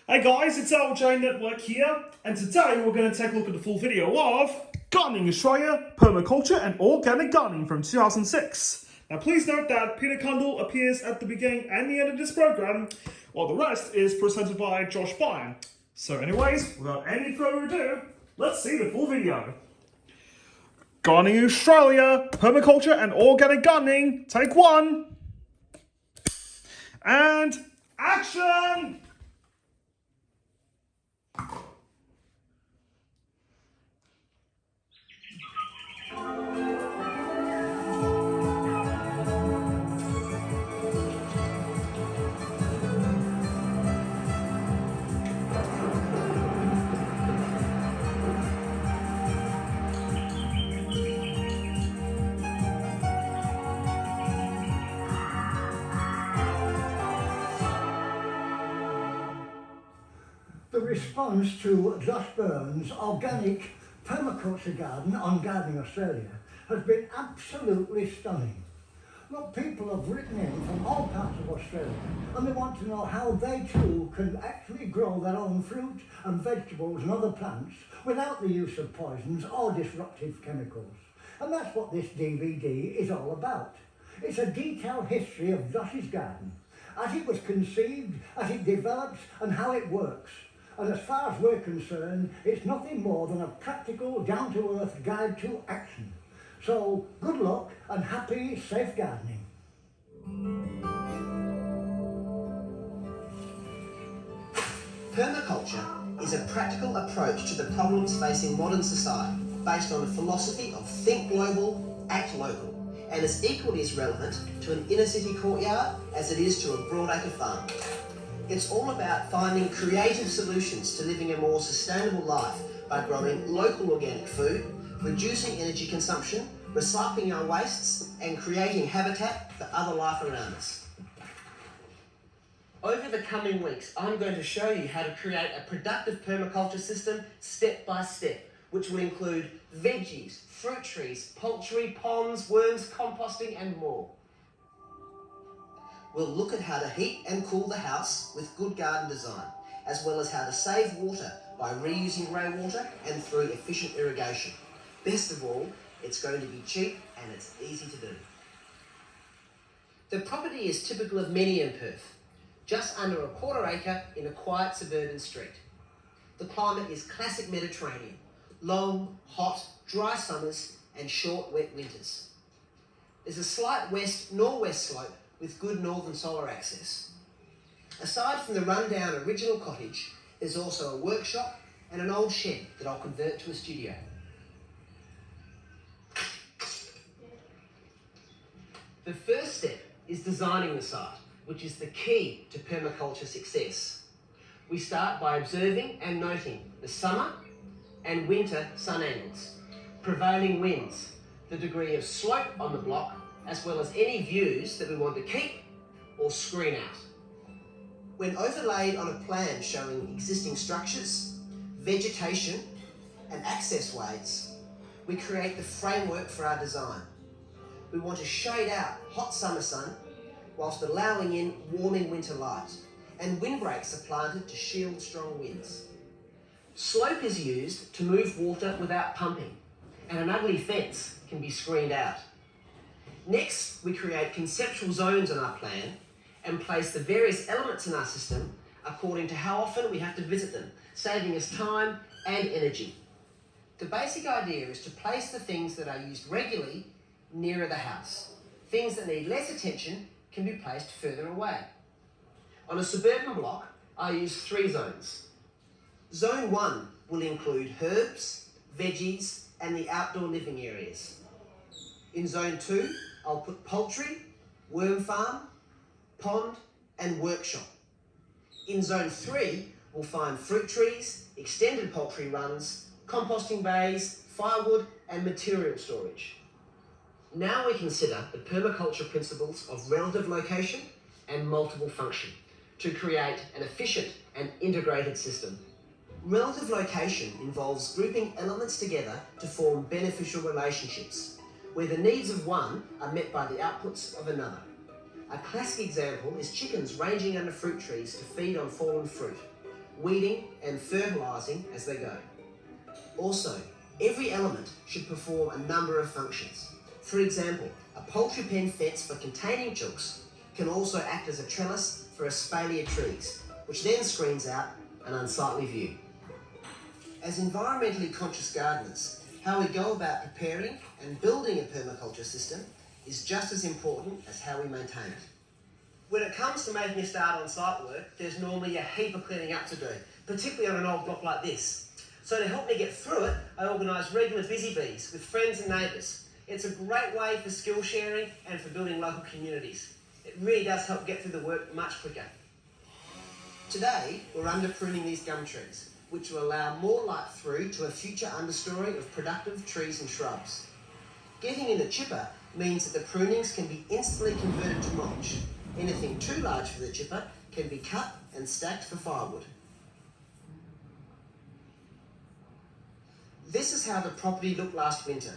Hey guys, it's LJ Network here, and today we're going to take a look at the full video of Gardening Australia, Permaculture and Organic Gardening from 2006. Now please note that Peter Cundall appears at the beginning and the end of this program, while the rest is presented by Josh Byrne. So anyways, without any further ado, let's see the full video. Gardening Australia, Permaculture and Organic Gardening, take one. And action! The response to Josh Byrne's organic permaculture garden on Gardening Australia has been absolutely stunning. Look, people have written in from all parts of Australia and they want to know how they too can actually grow their own fruit and vegetables and other plants without the use of poisons or disruptive chemicals. And that's what this DVD is all about. It's a detailed history of Josh's garden, as it was conceived, as it develops and how it works. And as far as we're concerned, it's nothing more than a practical, down-to-earth guide to action. So, good luck and happy, safe gardening. Permaculture is a practical approach to the problems facing modern society, based on a philosophy of think global, act local, and is equally as relevant to an inner city courtyard as it is to a broadacre farm. It's all about finding creative solutions to living a more sustainable life by growing local organic food, reducing energy consumption, recycling our wastes, and creating habitat for other life around us. Over the coming weeks, I'm going to show you how to create a productive permaculture system step by step, which will include veggies, fruit trees, poultry, ponds, worms, composting, and more. We'll look at how to heat and cool the house with good garden design, as well as how to save water by reusing rainwater and through efficient irrigation. Best of all, it's going to be cheap and it's easy to do. The property is typical of many in Perth, just under a quarter acre in a quiet suburban street. The climate is classic Mediterranean, long, hot, dry summers and short, wet winters. There's a slight west-northwest slope with good northern solar access. Aside from the rundown original cottage, there's also a workshop and an old shed that I'll convert to a studio. The first step is designing the site, which is the key to permaculture success. We start by observing and noting the summer and winter sun angles, prevailing winds, the degree of slope on the block, as well as any views that we want to keep or screen out. When overlaid on a plan showing existing structures, vegetation and access ways, we create the framework for our design. We want to shade out hot summer sun whilst allowing in warming winter light, and windbreaks are planted to shield strong winds. Slope is used to move water without pumping, and an ugly fence can be screened out. Next, we create conceptual zones on our plan and place the various elements in our system according to how often we have to visit them, saving us time and energy. The basic idea is to place the things that are used regularly nearer the house. Things that need less attention can be placed further away. On a suburban block, I use 3 zones. Zone 1 will include herbs, veggies, and the outdoor living areas. In Zone 2, I'll put poultry, worm farm, pond, and workshop. In Zone 3, we'll find fruit trees, extended poultry runs, composting bays, firewood, and material storage. Now we consider the permaculture principles of relative location and multiple function to create an efficient and integrated system. Relative location involves grouping elements together to form beneficial relationships, where the needs of one are met by the outputs of another. A classic example is chickens ranging under fruit trees to feed on fallen fruit, weeding and fertilising as they go. Also, every element should perform a number of functions. For example, a poultry pen fence for containing chooks can also act as a trellis for espalier trees, which then screens out an unsightly view. As environmentally conscious gardeners, how we go about preparing and building a permaculture system is just as important as how we maintain it. When it comes to making a start on site work, there's normally a heap of cleaning up to do, particularly on an old block like this. So to help me get through it, I organise regular busy bees with friends and neighbours. It's a great way for skill sharing and for building local communities. It really does help get through the work much quicker. Today, we're under pruning these gum trees, which will allow more light through to a future understory of productive trees and shrubs. Getting in the chipper means that the prunings can be instantly converted to mulch. Anything too large for the chipper can be cut and stacked for firewood. This is how the property looked last winter.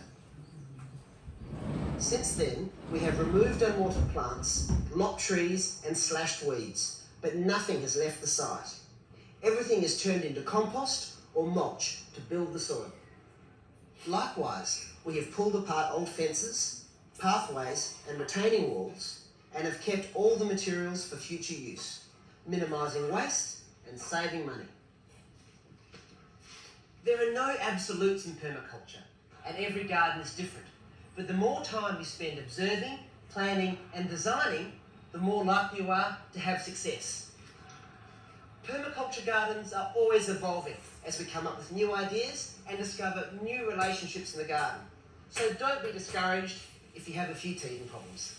Since then, we have removed unwanted plants, lopped trees and slashed weeds, but nothing has left the site. Everything is turned into compost or mulch to build the soil. Likewise, we have pulled apart old fences, pathways and retaining walls and have kept all the materials for future use, minimising waste and saving money. There are no absolutes in permaculture, and every garden is different. But the more time you spend observing, planning and designing, the more likely you are to have success. Permaculture gardens are always evolving as we come up with new ideas and discover new relationships in the garden. So don't be discouraged if you have a few teething problems.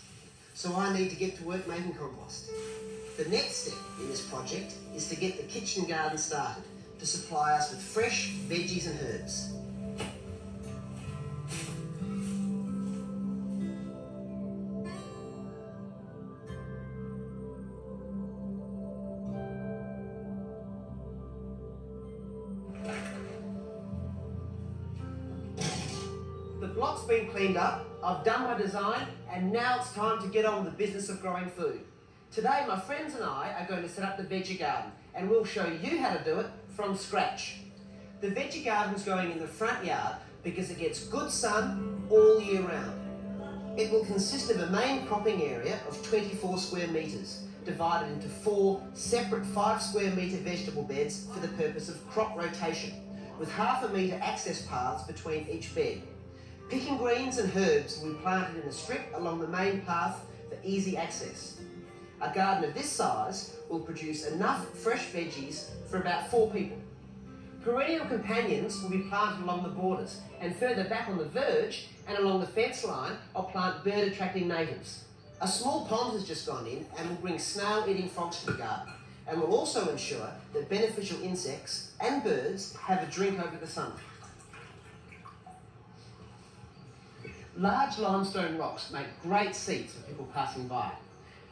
So I need to get to work making compost. The next step in this project is to get the kitchen garden started to supply us with fresh veggies and herbs. The block's been cleaned up, I've done my design, and now it's time to get on with the business of growing food. Today, my friends and I are going to set up the veggie garden, and we'll show you how to do it from scratch. The veggie garden's going in the front yard because it gets good sun all year round. It will consist of a main cropping area of 24 square metres, divided into 4 separate 5 square metre vegetable beds for the purpose of crop rotation, with ½ metre access paths between each bed. Picking greens and herbs will be planted in a strip along the main path for easy access. A garden of this size will produce enough fresh veggies for about 4 people. Perennial companions will be planted along the borders, and further back on the verge and along the fence line I'll plant bird-attracting natives. A small pond has just gone in and will bring snail-eating frogs to the garden, and will also ensure that beneficial insects and birds have a drink over the summer. Large limestone rocks make great seats for people passing by.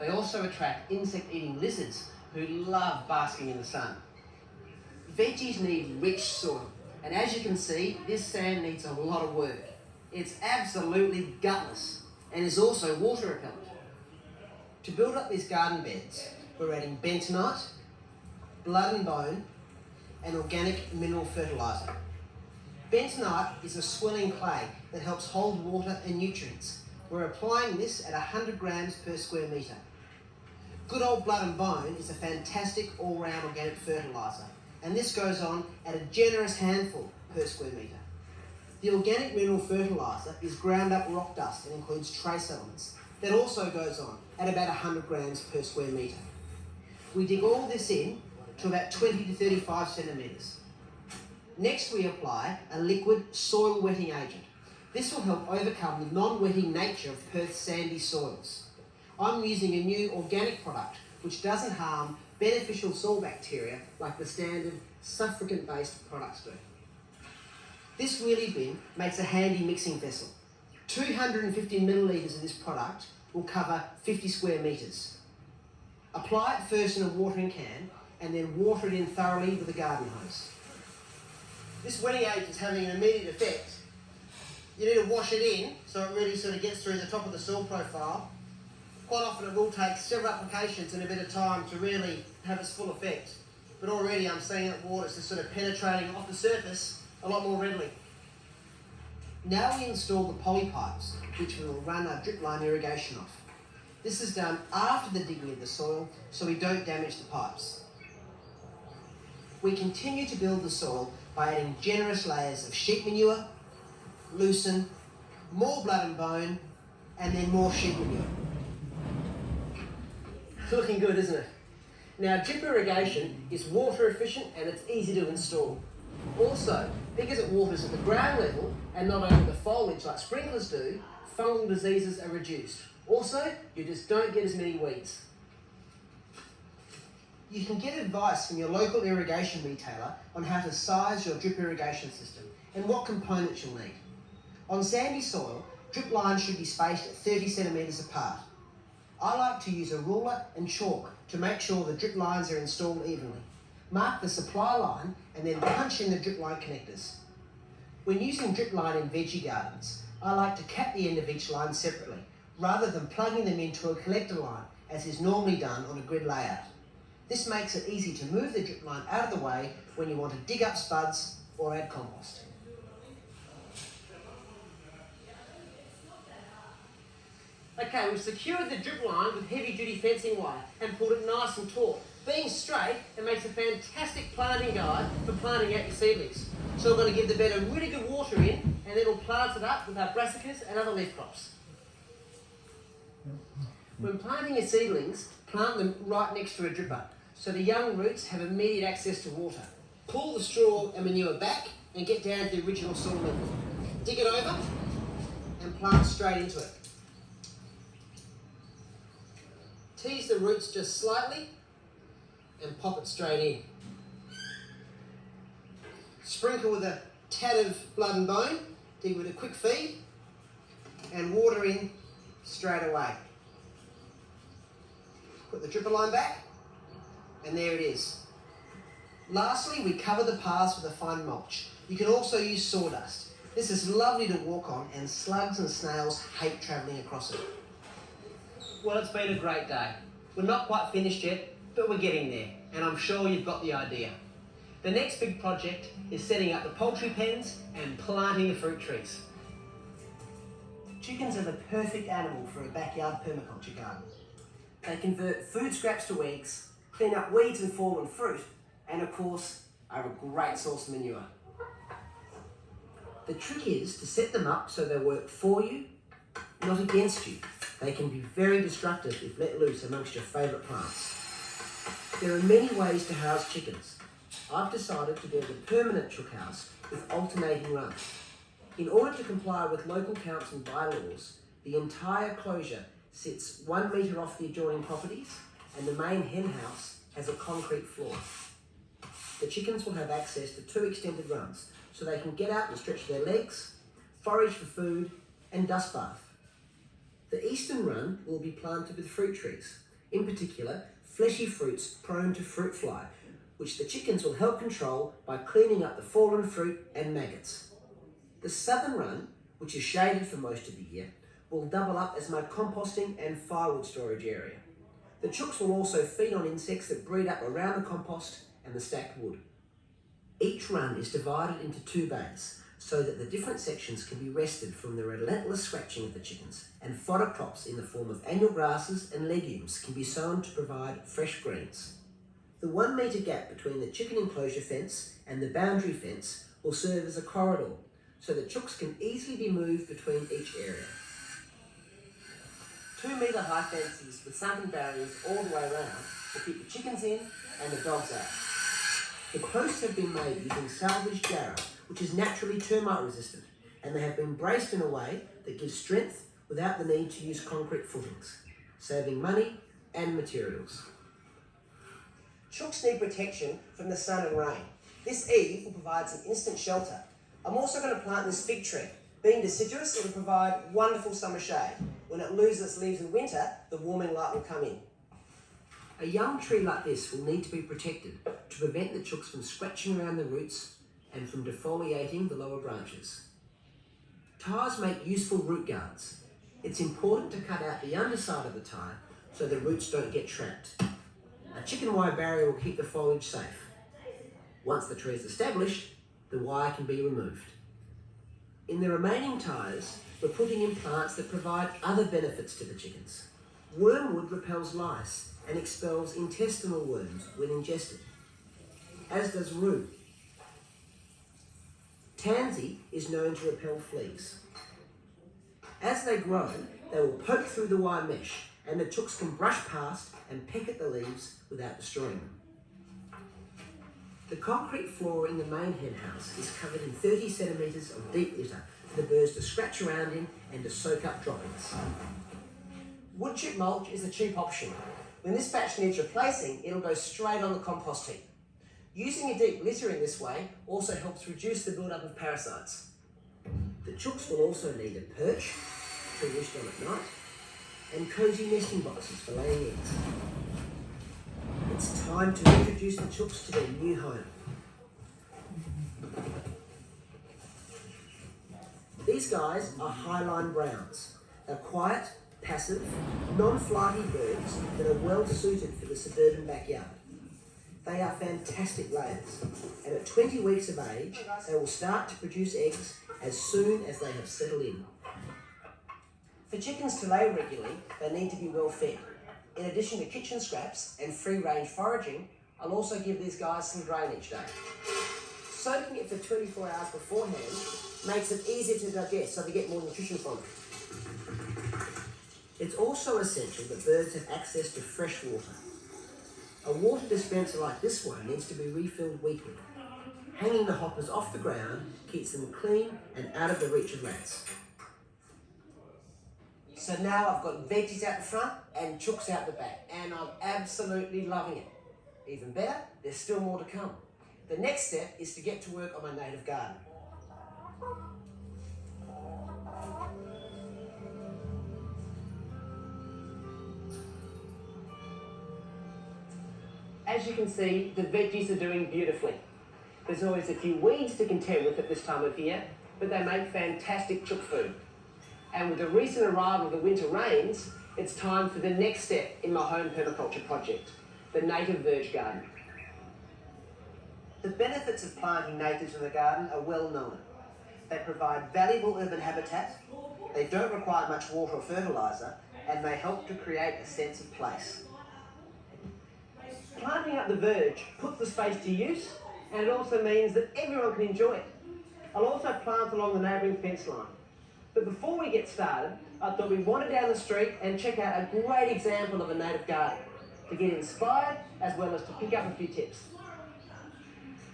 They also attract insect-eating lizards who love basking in the sun. Veggies need rich soil, and as you can see, this sand needs a lot of work. It's absolutely gutless and is also water repellent. To build up these garden beds, we're adding bentonite, blood and bone, and organic mineral fertiliser. Bentonite is a swelling clay that helps hold water and nutrients. We're applying this at 100 grams per square metre. Good old blood and bone is a fantastic all-round organic fertiliser, and this goes on at a generous handful per square metre. The organic mineral fertiliser is ground up rock dust and includes trace elements. That also goes on at about 100 grams per square metre. We dig all this in to about 20 to 35 centimetres. Next, we apply a liquid soil wetting agent. This will help overcome the non-wetting nature of Perth's sandy soils. I'm using a new organic product which doesn't harm beneficial soil bacteria like the standard suffragant-based products do. This wheelie bin makes a handy mixing vessel. 250 millilitres of this product will cover 50 square metres. Apply it first in a watering can and then water it in thoroughly with a garden hose. This wetting agent is having an immediate effect. You need to wash it in so it really sort of gets through the top of the soil profile. Quite often it will take several applications and a bit of time to really have its full effect. but already I'm seeing that water's just sort of penetrating off the surface a lot more readily. Now we install the poly pipes, which we will run our drip line irrigation off. This is done after the digging of the soil, so we don't damage the pipes. We continue to build the soil by adding generous layers of sheep manure, lucerne, more blood and bone, and then more sheep manure. Looking good, isn't it? Now, drip irrigation is water efficient and it's easy to install. Also, because it waters at the ground level and not over the foliage like sprinklers do, fungal diseases are reduced. Also, you just don't get as many weeds. You can get advice from your local irrigation retailer on how to size your drip irrigation system and what components you'll need. On sandy soil, drip lines should be spaced at 30 centimetres apart. I like to use a ruler and chalk to make sure the drip lines are installed evenly. Mark the supply line and then punch in the drip line connectors. When using drip line in veggie gardens, I like to cap the end of each line separately, rather than plugging them into a collector line, as is normally done on a grid layout. This makes it easy to move the drip line out of the way when you want to dig up spuds or add compost. Okay, we've secured the drip line with heavy duty fencing wire and pulled it nice and taut. Being straight, it makes a fantastic planting guide for planting out your seedlings. So we're going to give the bed a really good water in and then we'll plant it up with our brassicas and other leaf crops. When planting your seedlings, plant them right next to a dripper so the young roots have immediate access to water. Pull the straw and manure back and get down to the original soil level. Dig it over and plant straight into it. Tease the roots just slightly and pop it straight in. Sprinkle with a tad of blood and bone, dig with a quick feed, and water in straight away. Put the dripper line back, and there it is. Lastly, we cover the paths with a fine mulch. You can also use sawdust. This is lovely to walk on, and slugs and snails hate travelling across it. Well, it's been a great day. We're not quite finished yet, but we're getting there, and I'm sure you've got the idea. The next big project is setting up the poultry pens and planting the fruit trees. Chickens are the perfect animal for a backyard permaculture garden. They convert food scraps to eggs, clean up weeds and fallen fruit, and of course, are a great source of manure. The trick is to set them up so they work for you, not against you. They can be very destructive if let loose amongst your favourite plants. There are many ways to house chickens. I've decided to build a permanent chook house with alternating runs. In order to comply with local council bylaws, the entire closure sits 1 metre off the adjoining properties and the main hen house has a concrete floor. The chickens will have access to 2 extended runs so they can get out and stretch their legs, forage for food and dust bath. The eastern run will be planted with fruit trees, in particular fleshy fruits prone to fruit fly, which the chickens will help control by cleaning up the fallen fruit and maggots. The southern run, which is shaded for most of the year, will double up as my composting and firewood storage area. The chooks will also feed on insects that breed up around the compost and the stacked wood. Each run is divided into 2 bays so that the different sections can be rested from the relentless scratching of the chickens, and fodder crops in the form of annual grasses and legumes can be sown to provide fresh greens. The 1 metre gap between the chicken enclosure fence and the boundary fence will serve as a corridor so that chooks can easily be moved between each area. 2 metre high fences with sunken barriers all the way around will keep the chickens in and the dogs out. The posts have been made using salvaged jarrah, which is naturally termite resistant, and they have been braced in a way that gives strength without the need to use concrete footings, saving money and materials. Chooks need protection from the sun and rain. This eave will provide some instant shelter. I'm also going to plant this fig tree. Being deciduous, it will provide wonderful summer shade. When it loses its leaves in winter, the warming light will come in. A young tree like this will need to be protected to prevent the chooks from scratching around the roots and from defoliating the lower branches. Tires make useful root guards. It's important to cut out the underside of the tire so the roots don't get trapped. A chicken wire barrier will keep the foliage safe, Once the tree is established, the wire can be removed. In the remaining tyres, we're putting in plants that provide other benefits to the chickens. Wormwood repels lice and expels intestinal worms when ingested, as does rue. Tansy is known to repel fleas. As they grow, they will poke through the wire mesh, and the chooks can brush past and peck at the leaves without destroying them. The concrete floor in the main hen house is covered in 30 centimetres of deep litter for the birds to scratch around in and to soak up droppings. Wood chip mulch is a cheap option. When this batch needs replacing, it'll go straight on the compost heap. Using a deep litter in this way also helps reduce the build-up of parasites. The chooks will also need a perch to roost on at night and cosy nesting boxes for laying eggs. It's time to introduce the chooks to their new home. These guys are Highline Browns. They're quiet, passive, non-flighty birds that are well suited for the suburban backyard. They are fantastic layers, and at 20 weeks of age, they will start to produce eggs as soon as they have settled in. For chickens to lay regularly, they need to be well fed. In addition to kitchen scraps and free-range foraging, I'll also give these guys some grain each day. Soaking it for 24 hours beforehand makes it easier to digest so they get more nutrition from it. It's also essential that birds have access to fresh water. A water dispenser like this one needs to be refilled weekly. Hanging the hoppers off the ground keeps them clean and out of the reach of rats. So now I've got veggies out the front and chooks out the back, and I'm absolutely loving it. Even better, there's still more to come. The next step is to get to work on my native garden. As you can see, the veggies are doing beautifully. There's always a few weeds to contend with at this time of year, but they make fantastic chook food. And with the recent arrival of the winter rains, it's time for the next step in my home permaculture project, the native verge garden. The benefits of planting natives in the garden are well known. They provide valuable urban habitat, they don't require much water or fertiliser, and they help to create a sense of place. Planting up the verge puts the space to use, and it also means that everyone can enjoy it. I'll also plant along the neighbouring fence line. But before we get started, I thought we'd wander down the street and check out a great example of a native garden to get inspired as well as to pick up a few tips.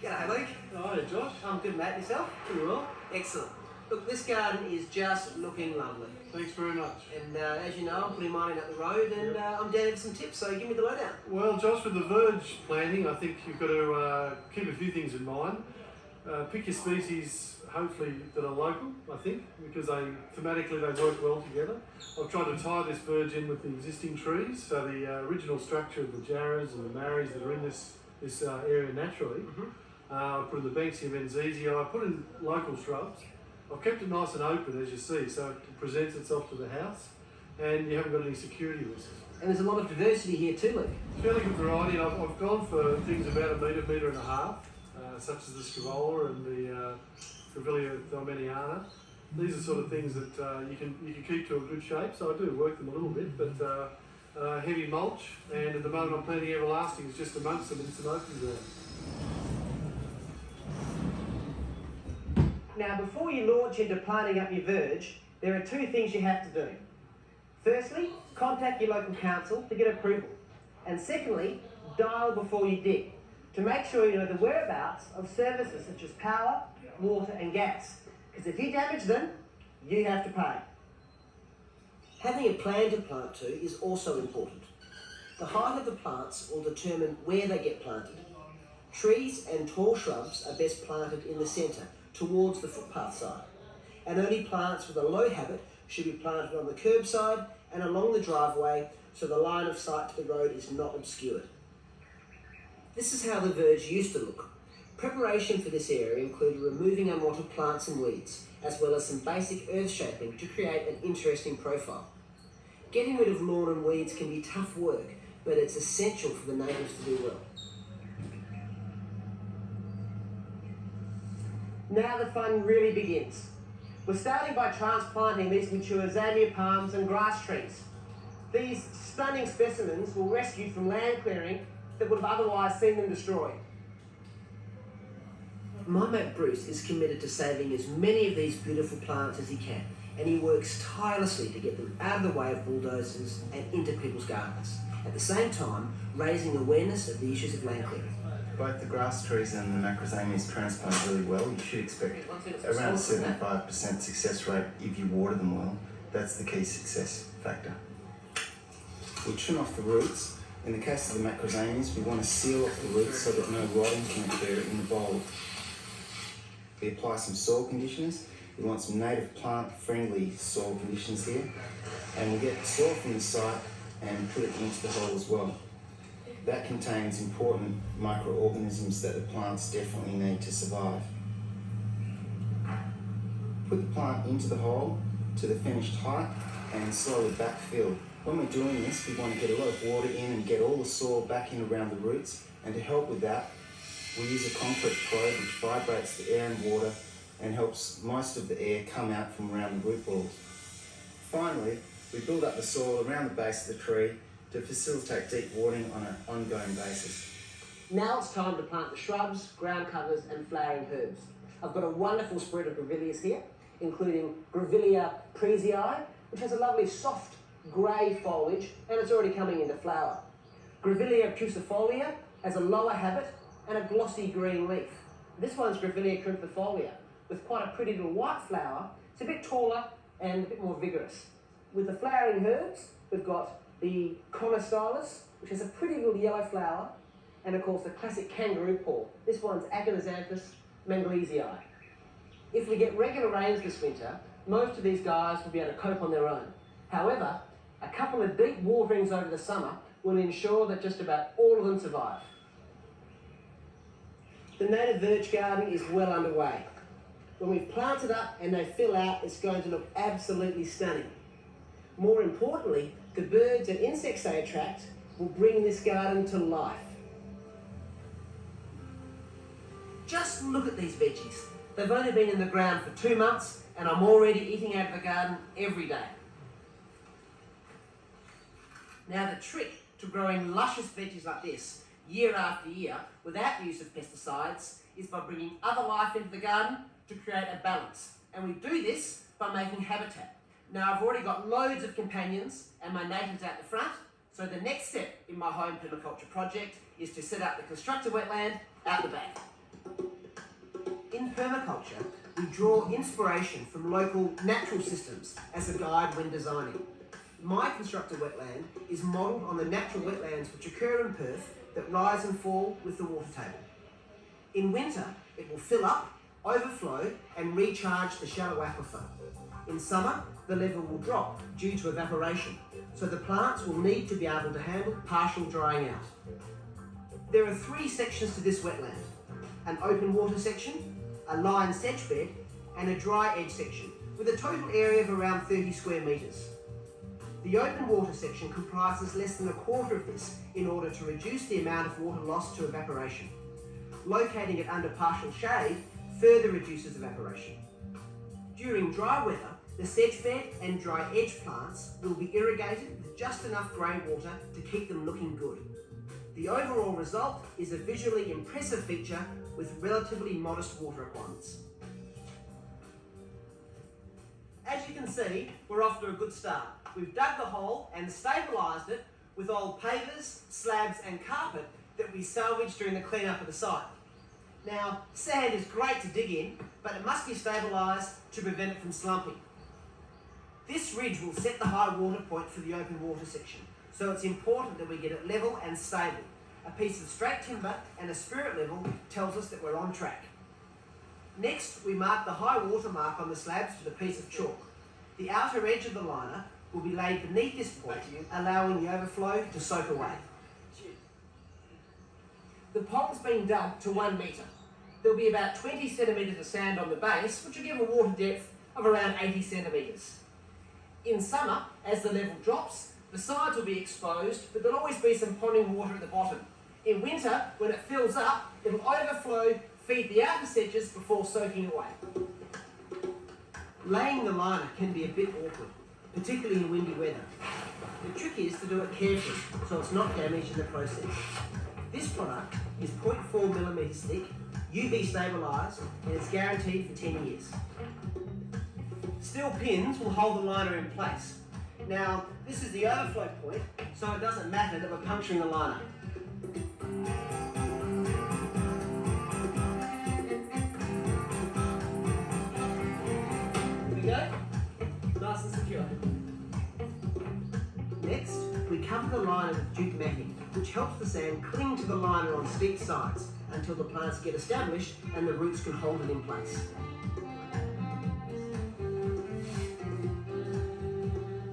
G'day Luke. Hi Josh. I'm good mate, yourself? Pretty well. Excellent. Look, this garden is just looking lovely. Thanks very much. And as you know, I'm putting mine in up the road and I'm down for some tips, so give me the lowdown. Well Josh, with the verge planting, I think you've got to keep a few things in mind. Pick your species, hopefully, that are local, I think, because thematically they work well together. I've tried to tie this verge in with the existing trees, so the original structure of the jarrahs and the marries that are in this area naturally. I put in the Banksia menziesii, I put in local shrubs. I've kept it nice and open, as you see, so it presents itself to the house, and you haven't got any security risks. And there's a lot of diversity here too, Luke. Fairly good variety. I've gone for things about a metre and a half, such as the scarola and the Grevillea thelmeniana. These are sort of things that you can keep to a good shape, so I do work them a little bit, but heavy mulch, and at the moment I'm planting everlastings just amongst them in some open ground. Now, before you launch into planting up your verge, there are two things you have to do. Firstly, contact your local council to get approval. And secondly, dial before you dig, to make sure you know the whereabouts of services such as power, water and gas. Because if you damage them, you have to pay. Having a plan to plant to is also important. The height of the plants will determine where they get planted. Trees and tall shrubs are best planted in the centre, towards the footpath side. And only plants with a low habit should be planted on the curbside and along the driveway, so the line of sight to the road is not obscured. This is how the verge used to look. Preparation for this area included removing unwanted plants and weeds, as well as some basic earth shaping to create an interesting profile. Getting rid of lawn and weeds can be tough work, but it's essential for the natives to do well. Now the fun really begins. We're starting by transplanting these mature Zamia palms and grass trees. These stunning specimens were rescued from land clearing that would have otherwise seen them destroyed. My mate Bruce is committed to saving as many of these beautiful plants as he can, and he works tirelessly to get them out of the way of bulldozers and into people's gardens, at the same time raising awareness of the issues of land clearing. Both the grass trees and the macrozamias transplant really well. You should expect around a 75% success rate if you water them well. That's the key success factor. We trim off the roots. In the case of the macrozamias, we want to seal off the roots so that no rotting can occur in the bulb. We apply some soil conditioners. We want some native plant-friendly soil conditions here. And we get soil from the site and put it into the hole as well. That contains important microorganisms that the plants definitely need to survive. Put the plant into the hole to the finished height and slowly backfill. When we're doing this, we want to get a lot of water in and get all the soil back in around the roots. And to help with that, we use a concrete probe which vibrates the air and water and helps most of the air come out from around the root balls. Finally, we build up the soil around the base of the tree to facilitate deep watering on an ongoing basis. Now it's time to plant the shrubs, ground covers and flowering herbs. I've got a wonderful spread of grevilleas here, including Grevillea presii, which has a lovely soft grey foliage and it's already coming into flower. Grevillea crucifolia has a lower habit and a glossy green leaf. This one's Grevillea crucifolia with quite a pretty little white flower. It's a bit taller and a bit more vigorous. With the flowering herbs, we've got the Conostylus, which has a pretty little yellow flower, and of course the classic kangaroo paw. This one's Acanthoxanthus manglesii. If we get regular rains this winter, most of these guys will be able to cope on their own. However, a couple of deep waterings over the summer will ensure that just about all of them survive. The native verge gardening is well underway. When we've planted up and they fill out, it's going to look absolutely stunning. More importantly, the birds and insects they attract will bring this garden to life. Just look at these veggies. They've only been in the ground for 2 months and I'm already eating out of the garden every day. Now the trick to growing luscious veggies like this year after year without use of pesticides is by bringing other life into the garden to create a balance. And we do this by making habitat. Now I've already got loads of companions and my natives out the front, so the next step in my home permaculture project is to set up the constructor wetland out the back. In permaculture, we draw inspiration from local natural systems as a guide when designing. My constructor wetland is modelled on the natural wetlands which occur in Perth that rise and fall with the water table. In winter, it will fill up, overflow and recharge the shallow aquifer. In summer, the level will drop due to evaporation, so the plants will need to be able to handle partial drying out. There are 3 sections to this wetland: an open water section, a lined sedge bed and a dry edge section with a total area of around 30 square metres. The open water section comprises less than a quarter of this in order to reduce the amount of water lost to evaporation. Locating it under partial shade further reduces evaporation. During dry weather, the sedge bed and dry edge plants will be irrigated with just enough grey water to keep them looking good. The overall result is a visually impressive feature with relatively modest water requirements. As you can see, we're off to a good start. We've dug the hole and stabilised it with old pavers, slabs and carpet that we salvaged during the clean-up of the site. Now, sand is great to dig in, but it must be stabilised to prevent it from slumping. This ridge will set the high water point for the open water section, so it's important that we get it level and stable. A piece of straight timber and a spirit level tells us that we're on track. Next, we mark the high water mark on the slabs with a piece of chalk. The outer edge of the liner will be laid beneath this point, allowing the overflow to soak away. The pond's been dug to 1 metre. There'll be about 20 centimetres of sand on the base, which will give a water depth of around 80 centimetres. In summer, as the level drops, the sides will be exposed, but there'll always be some ponding water at the bottom. In winter, when it fills up, it'll overflow Feed the outer sedges before soaking away. Laying the liner can be a bit awkward, particularly in windy weather. The trick is to do it carefully so it's not damaged in the process. This product is 0.4mm thick, UV stabilised, and it's guaranteed for 10 years. Steel pins will hold the liner in place. Now, this is the overflow point, so it doesn't matter that we're puncturing the liner. There we go, nice and secure. Next, we cover the liner with jute matting, which helps the sand cling to the liner on steep sides until the plants get established and the roots can hold it in place.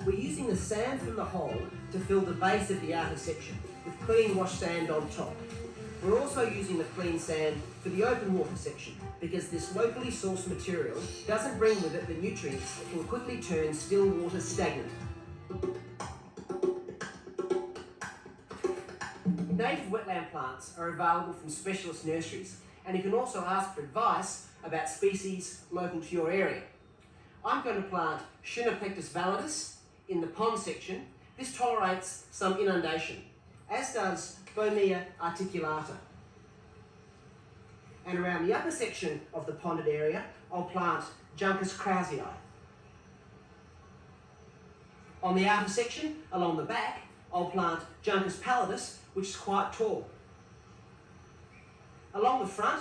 We're using the sand from the hole to fill the base of the outer section with clean washed sand on top. We're also using the clean sand for the open water section because this locally sourced material doesn't bring with it the nutrients that can quickly turn still water stagnant. Native wetland plants are available from specialist nurseries, and you can also ask for advice about species local to your area. I'm going to plant Chenoplectus validus in the pond section. This tolerates some inundation, as does Bonea articulata. And around the upper section of the ponded area, I'll plant Juncus kraussei. On the outer section, along the back, I'll plant Juncus pallidus, which is quite tall. Along the front,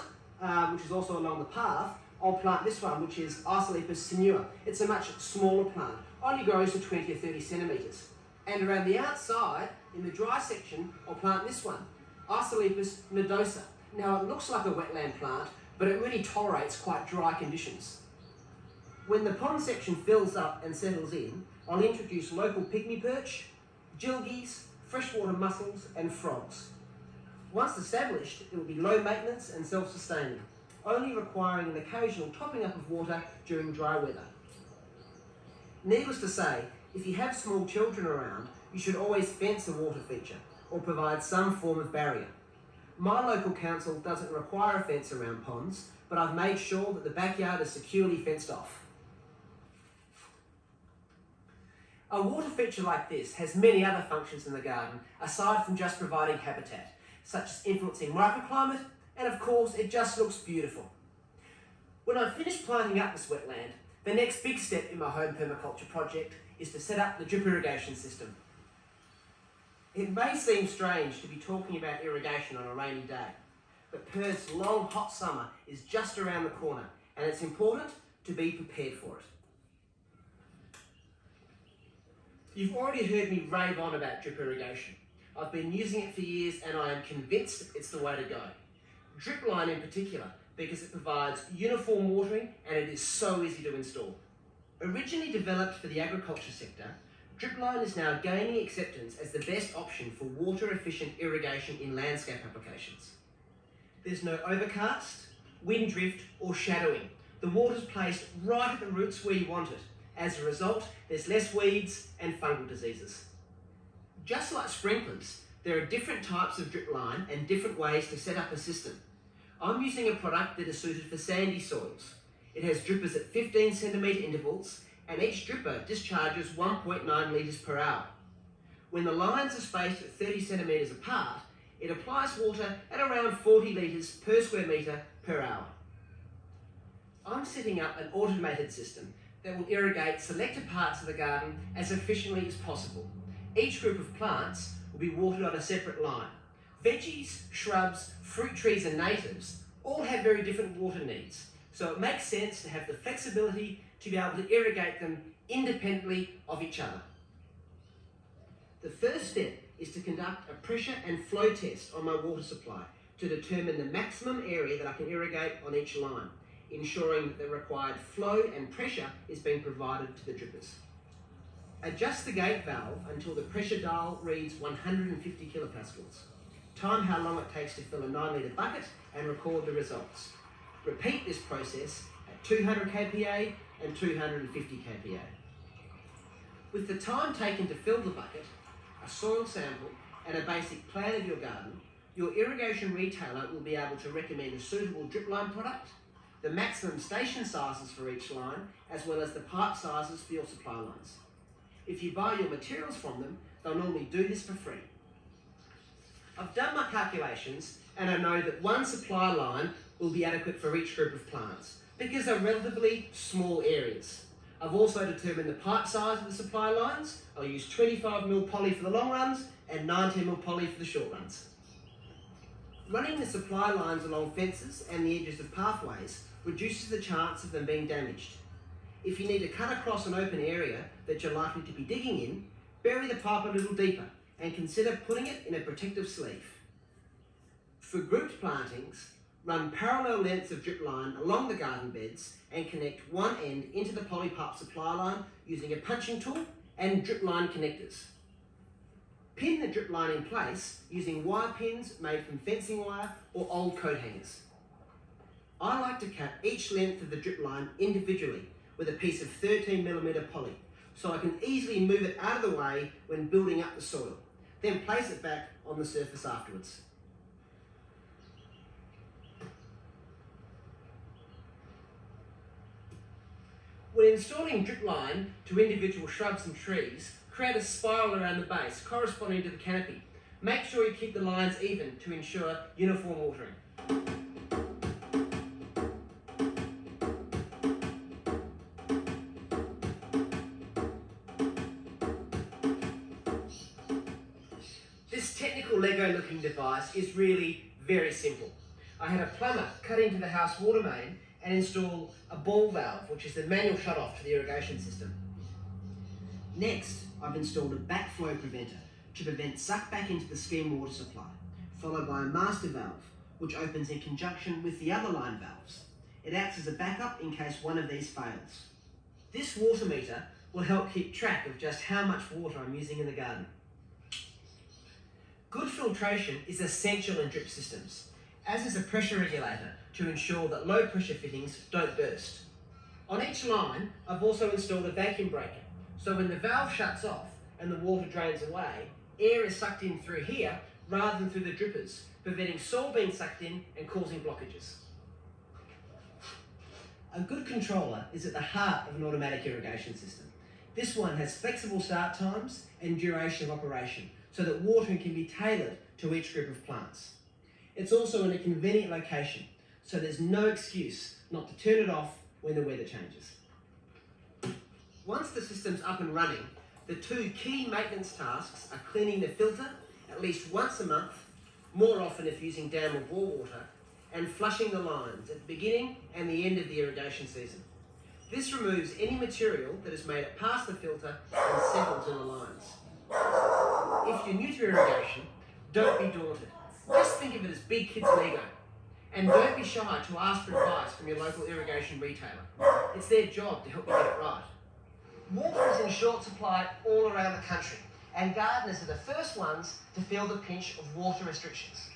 which is also along the path, I'll plant this one, which is Isolepis sinua. It's a much smaller plant, only grows to 20 or 30 centimetres. And around the outside, in the dry section, I'll plant this one, Isolepis nodosa. Now it looks like a wetland plant, but it really tolerates quite dry conditions. When the pond section fills up and settles in, I'll introduce local pygmy perch, gilgies, freshwater mussels and frogs. Once established, it will be low maintenance and self-sustaining, only requiring an occasional topping up of water during dry weather. Needless to say, if you have small children around, you should always fence a water feature or provide some form of barrier. My local council doesn't require a fence around ponds, but I've made sure that the backyard is securely fenced off. A water feature like this has many other functions in the garden, aside from just providing habitat, such as influencing microclimate, and of course, it just looks beautiful. When I've finished planting up this wetland, the next big step in my home permaculture project is to set up the drip irrigation system. It may seem strange to be talking about irrigation on a rainy day, but Perth's long, hot summer is just around the corner, and it's important to be prepared for it. You've already heard me rave on about drip irrigation. I've been using it for years and I am convinced it's the way to go. Drip line in particular, because it provides uniform watering and it is so easy to install. Originally developed for the agriculture sector, drip line is now gaining acceptance as the best option for water efficient irrigation in landscape applications. There's no overcast, wind drift or shadowing. The water's placed right at the roots where you want it. As a result, there's less weeds and fungal diseases. Just like sprinklers, there are different types of drip line and different ways to set up a system. I'm using a product that is suited for sandy soils. It has drippers at 15 centimetre intervals and each dripper discharges 1.9 litres per hour. When the lines are spaced at 30 centimetres apart, it applies water at around 40 litres per square metre per hour. I'm setting up an automated system that will irrigate selected parts of the garden as efficiently as possible. Each group of plants will be watered on a separate line. Veggies, shrubs, fruit trees and natives all have very different water needs, so it makes sense to have the flexibility to be able to irrigate them independently of each other. The first step is to conduct a pressure and flow test on my water supply to determine the maximum area that I can irrigate on each line, ensuring that the required flow and pressure is being provided to the drippers. Adjust the gate valve until the pressure dial reads 150 kilopascals. Time how long it takes to fill a 9 litre bucket and record the results. Repeat this process at 200 kPa and 250 kPa. With the time taken to fill the bucket, a soil sample and a basic plan of your garden, your irrigation retailer will be able to recommend a suitable drip line product, the maximum station sizes for each line, as well as the pipe sizes for your supply lines. If you buy your materials from them, they'll normally do this for free. I've done my calculations and I know that one supply line will be adequate for each group of plants because they're relatively small areas. I've also determined the pipe size of the supply lines. I'll use 25mm poly for the long runs and 19mm poly for the short runs. Running the supply lines along fences and the edges of pathways reduces the chance of them being damaged. If you need to cut across an open area that you're likely to be digging in, bury the pipe a little deeper and consider putting it in a protective sleeve. For grouped plantings, run parallel lengths of drip line along the garden beds and connect one end into the polypipe supply line using a punching tool and drip line connectors. Pin the drip line in place using wire pins made from fencing wire or old coat hangers. I like to cut each length of the drip line individually with a piece of 13mm poly, so I can easily move it out of the way when building up the soil, then place it back on the surface afterwards. When installing drip line to individual shrubs and trees, create a spiral around the base corresponding to the canopy. Make sure you keep the lines even to ensure uniform watering. This technical Lego looking device is really very simple. I had a plumber cut into the house water main and install a ball valve, which is the manual shut-off to the irrigation system. Next, I've installed a backflow preventer to prevent suck back into the scheme water supply, followed by a master valve, which opens in conjunction with the other line valves. It acts as a backup in case one of these fails. This water meter will help keep track of just how much water I'm using in the garden. Good filtration is essential in drip systems, as is a pressure regulator to ensure that low pressure fittings don't burst. On each line, I've also installed a vacuum breaker, so when the valve shuts off and the water drains away, air is sucked in through here rather than through the drippers, preventing soil being sucked in and causing blockages. A good controller is at the heart of an automatic irrigation system. This one has flexible start times and duration of operation, so that watering can be tailored to each group of plants. It's also in a convenient location, so there's no excuse not to turn it off when the weather changes. Once the system's up and running, the two key maintenance tasks are cleaning the filter at least once a month, more often if using dam or bore water, and flushing the lines at the beginning and the end of the irrigation season. This removes any material that has made it past the filter and settles in the lines. If you're new to irrigation, don't be daunted. Just think of it as big kids' Lego. And don't be shy to ask for advice from your local irrigation retailer. It's their job to help you get it right. Water is in short supply all around the country, and gardeners are the first ones to feel the pinch of water restrictions.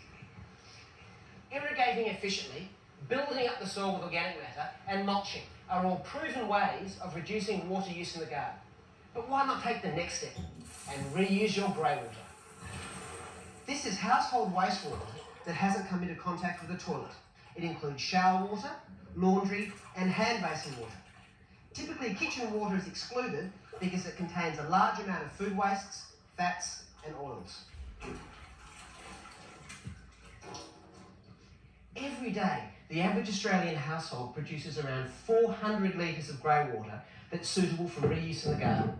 Irrigating efficiently, building up the soil with organic matter, and mulching are all proven ways of reducing water use in the garden. But why not take the next step and reuse your grey water? This is household wastewater that hasn't come into contact with the toilet. It includes shower water, laundry, and hand basin water. Typically, kitchen water is excluded because it contains a large amount of food wastes, fats, and oils. Every day, the average Australian household produces around 400 litres of grey water that's suitable for reuse in the garden.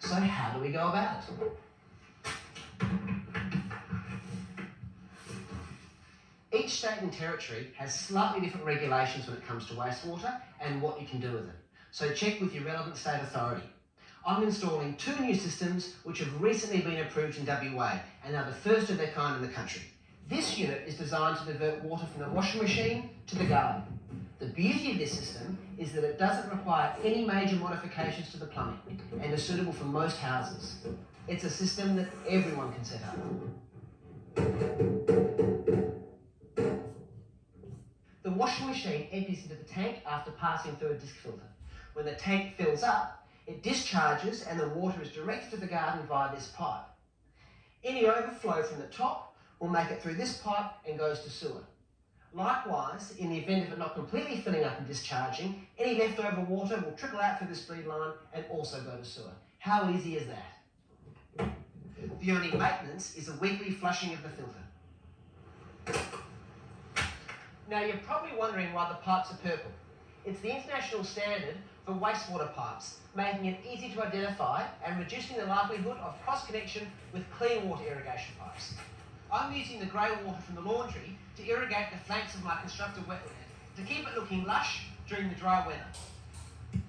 So how do we go about it? Each state and territory has slightly different regulations when it comes to wastewater and what you can do with it. So check with your relevant state authority. I'm installing 2 new systems which have recently been approved in WA and are the first of their kind in the country. This unit is designed to divert water from the washing machine to the garden. The beauty of this system is that it doesn't require any major modifications to the plumbing and is suitable for most houses. It's a system that everyone can set up. The washing machine empties into the tank after passing through a disc filter. When the tank fills up, it discharges and the water is directed to the garden via this pipe. Any overflow from the top will make it through this pipe and goes to sewer. Likewise, in the event of it not completely filling up and discharging, any leftover water will trickle out through this bleed line and also go to sewer. How easy is that? The only maintenance is a weekly flushing of the filter. Now you're probably wondering why the pipes are purple. It's the international standard for wastewater pipes, making it easy to identify and reducing the likelihood of cross-connection with clean water irrigation pipes. I'm using the grey water from the laundry to irrigate the flanks of my constructed wetland to keep it looking lush during the dry weather.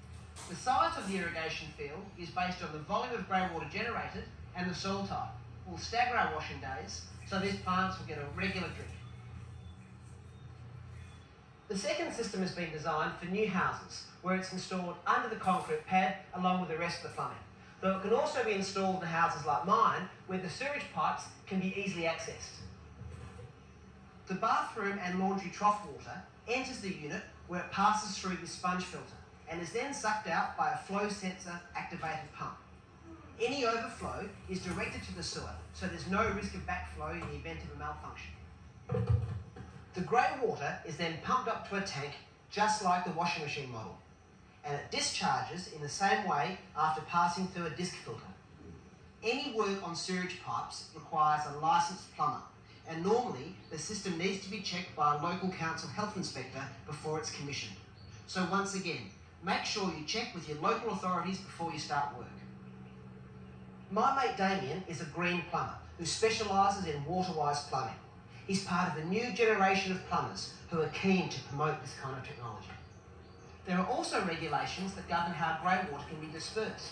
The size of the irrigation field is based on the volume of grey water generated and the soil type. We'll stagger our washing days so these plants will get a regular drink. The second system has been designed for new houses, where it's installed under the concrete pad along with the rest of the plumbing. Though it can also be installed in houses like mine, where the sewage pipes can be easily accessed. The bathroom and laundry trough water enters the unit where it passes through the sponge filter and is then sucked out by a flow sensor activated pump. Any overflow is directed to the sewer, so there's no risk of backflow in the event of a malfunction. The grey water is then pumped up to a tank just like the washing machine model, and it discharges in the same way after passing through a disc filter. Any work on sewage pipes requires a licensed plumber, and normally the system needs to be checked by a local council health inspector before it's commissioned. So once again, make sure you check with your local authorities before you start work. My mate Damien is a green plumber who specialises in water-wise plumbing. He's part of a new generation of plumbers who are keen to promote this kind of technology. There are also regulations that govern how grey water can be dispersed.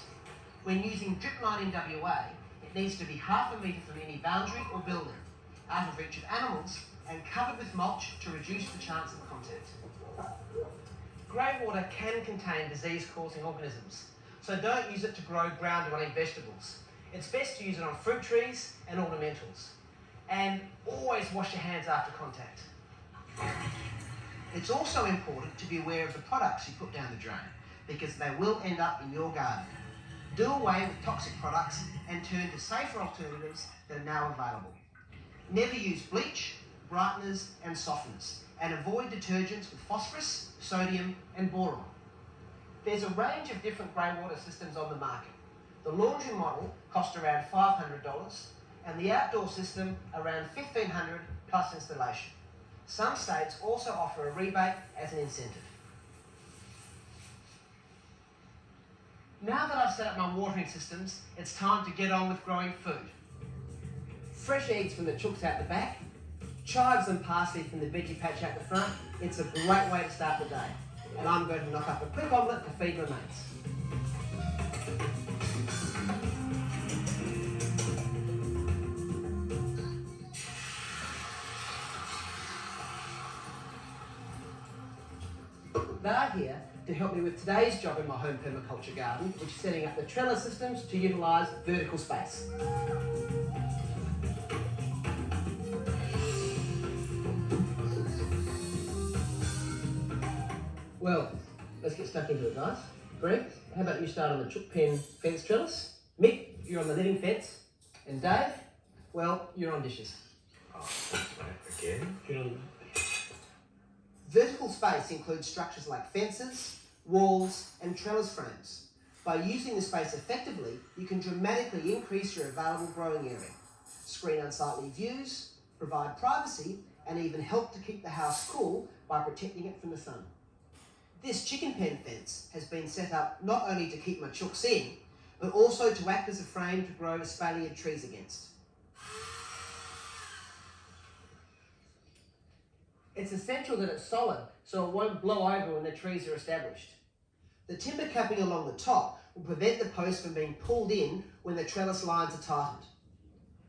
When using drip line in WA, it needs to be ½ a metre from any boundary or building, out of reach of animals, and covered with mulch to reduce the chance of contact. Grey water can contain disease-causing organisms, so don't use it to grow ground-dwelling vegetables. It's best to use it on fruit trees and ornamentals. And always wash your hands after contact. It's also important to be aware of the products you put down the drain, because they will end up in your garden. Do away with toxic products and turn to safer alternatives that are now available. Never use bleach, brighteners and softeners, and avoid detergents with phosphorus, sodium and boron. There's a range of different grey water systems on the market. The laundry model costs around $500, and the outdoor system around $1,500 plus installation. Some states also offer a rebate as an incentive. Now that I've set up my watering systems, it's time to get on with growing food. Fresh eggs from the chooks out the back, chives and parsley from the veggie patch out the front. It's a great way to start the day. And I'm going to knock up a quick omelette to feed my mates. They are here to help me with today's job in my home permaculture garden, which is setting up the trellis systems to utilise vertical space. Well, let's get stuck into it, guys. Greg, how about you start on the chook pen fence trellis? Mick, you're on the living fence. And Dave, well, you're on dishes. Oh, thanks, mate. Again? Get on. Vertical space includes structures like fences, walls and trellis frames. By using the space effectively, you can dramatically increase your available growing area, screen unsightly views, provide privacy, and even help to keep the house cool by protecting it from the sun. This chicken pen fence has been set up not only to keep my chooks in, but also to act as a frame to grow espaliered trees against. It's essential that it's solid so it won't blow over when the trees are established. The timber capping along the top will prevent the post from being pulled in when the trellis lines are tightened.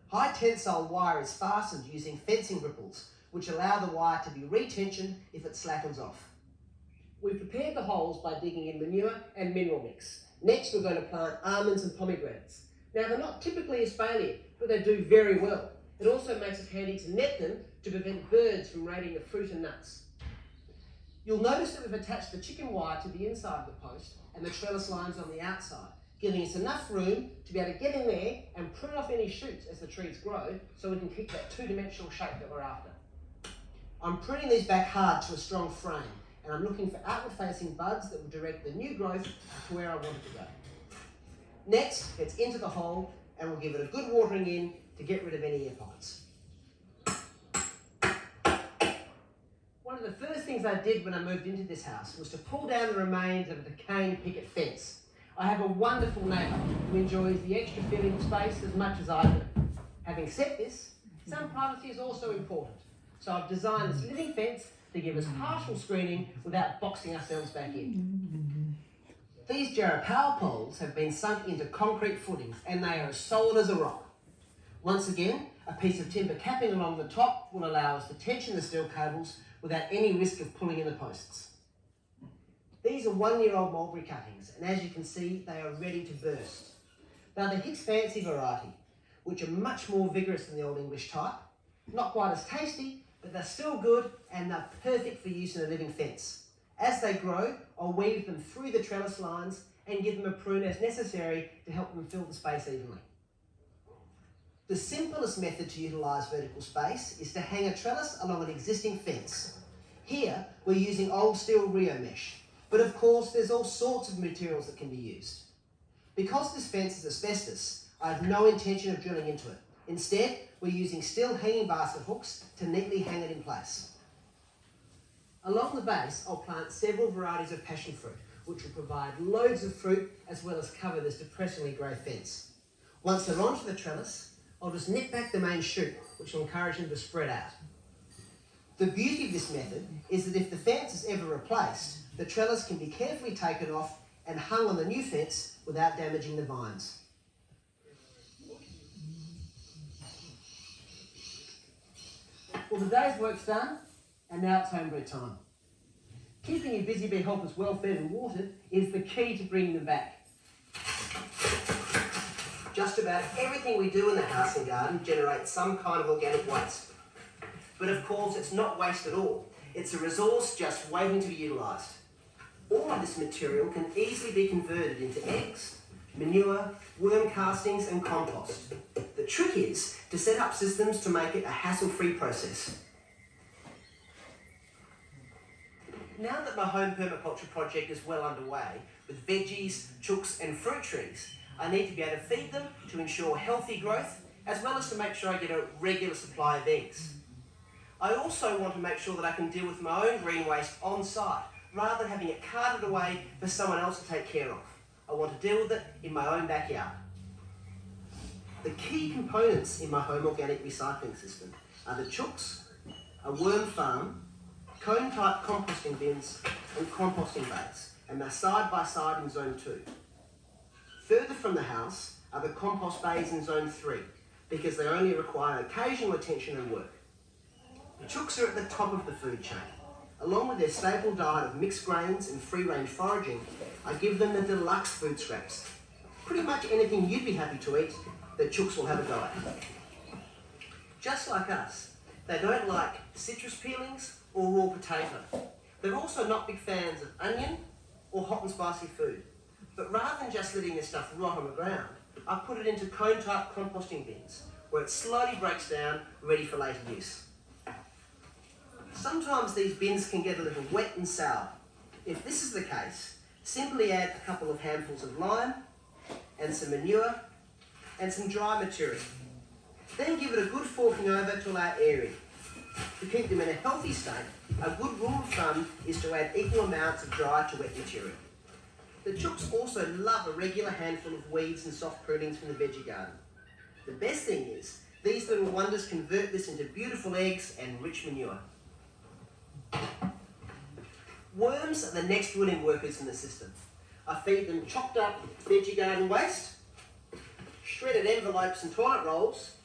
High tensile wire is fastened using fencing ripples, which allow the wire to be retensioned if it slackens off. We've prepared the holes by digging in manure and mineral mix. Next we're going to plant almonds and pomegranates. Now they're not typically espaliered, but they do very well. It also makes it handy to net them to prevent birds from raiding the fruit and nuts. You'll notice that we've attached the chicken wire to the inside of the post and the trellis lines on the outside giving us enough room to be able to get in there and prune off any shoots as the trees grow so we can keep that two-dimensional shape that we're after. I'm pruning these back hard to a strong frame, and I'm looking for outward-facing buds that will direct the new growth to where I want it to go. Next, it's into the hole, and we'll give it a good watering in to get rid of any air pockets. One of the first things I did when I moved into this house was to pull down the remains of a decaying picket fence. I have a wonderful neighbour who enjoys the extra filling space as much as I do. Having said this, some privacy is also important. So I've designed this living fence to give us partial screening without boxing ourselves back in. These Jarrah power poles have been sunk into concrete footings and they are as solid as a rock. Once again, a piece of timber capping along the top will allow us to tension the steel cables without any risk of pulling in the posts. These are 1-year-old mulberry cuttings, and as you can see, they are ready to burst. They're the Hicks Fancy variety, which are much more vigorous than the Old English type. Not quite as tasty, but they're still good and they're perfect for use in a living fence. As they grow, I'll weave them through the trellis lines and give them a prune as necessary to help them fill the space evenly. The simplest method to utilise vertical space is to hang a trellis along an existing fence. Here, we're using old steel Rio mesh, but of course there's all sorts of materials that can be used. Because this fence is asbestos, I have no intention of drilling into it. Instead, we're using steel hanging basket hooks to neatly hang it in place. Along the base, I'll plant several varieties of passion fruit, which will provide loads of fruit as well as cover this depressingly grey fence. Once they're onto the trellis, I'll just nip back the main shoot, which will encourage them to spread out. The beauty of this method is that if the fence is ever replaced, the trellis can be carefully taken off and hung on the new fence without damaging the vines. Well, the day's work's done, and now it's homebrew time. Keeping your busy bee helpers well fed and watered is the key to bringing them back. Just about everything we do in the house and garden generates some kind of organic waste. But of course, it's not waste at all. It's a resource just waiting to be utilised. All of this material can easily be converted into eggs, manure, worm castings and compost. The trick is to set up systems to make it a hassle-free process. Now that my home permaculture project is well underway, with veggies, chooks and fruit trees, I need to be able to feed them to ensure healthy growth, as well as to make sure I get a regular supply of eggs. I also want to make sure that I can deal with my own green waste on site, rather than having it carted away for someone else to take care of. I want to deal with it in my own backyard. The key components in my home organic recycling system are the chooks, a worm farm, cone-type composting bins and composting bags, and they're side by side in Zone 2. Further from the house are the compost bays in Zone 3, because they only require occasional attention and work. The chooks are at the top of the food chain. Along with their staple diet of mixed grains and free-range foraging, I give them the deluxe food scraps. Pretty much anything you'd be happy to eat, the chooks will have a go at. Just like us, they don't like citrus peelings or raw potato. They're also not big fans of onion or hot and spicy food. But rather than just letting this stuff rot on the ground, I put it into cone-type composting bins, where it slowly breaks down, ready for later use. Sometimes these bins can get a little wet and sour. If this is the case, simply add a couple of handfuls of lime and some manure and some dry material. Then give it a good forking over to allow airing. To keep them in a healthy state, a good rule of thumb is to add equal amounts of dry to wet material. The chooks also love a regular handful of weeds and soft prunings from the veggie garden. The best thing is, these little wonders convert this into beautiful eggs and rich manure. Worms are the next willing workers in the system. I feed them chopped up veggie garden waste, shredded envelopes and toilet rolls,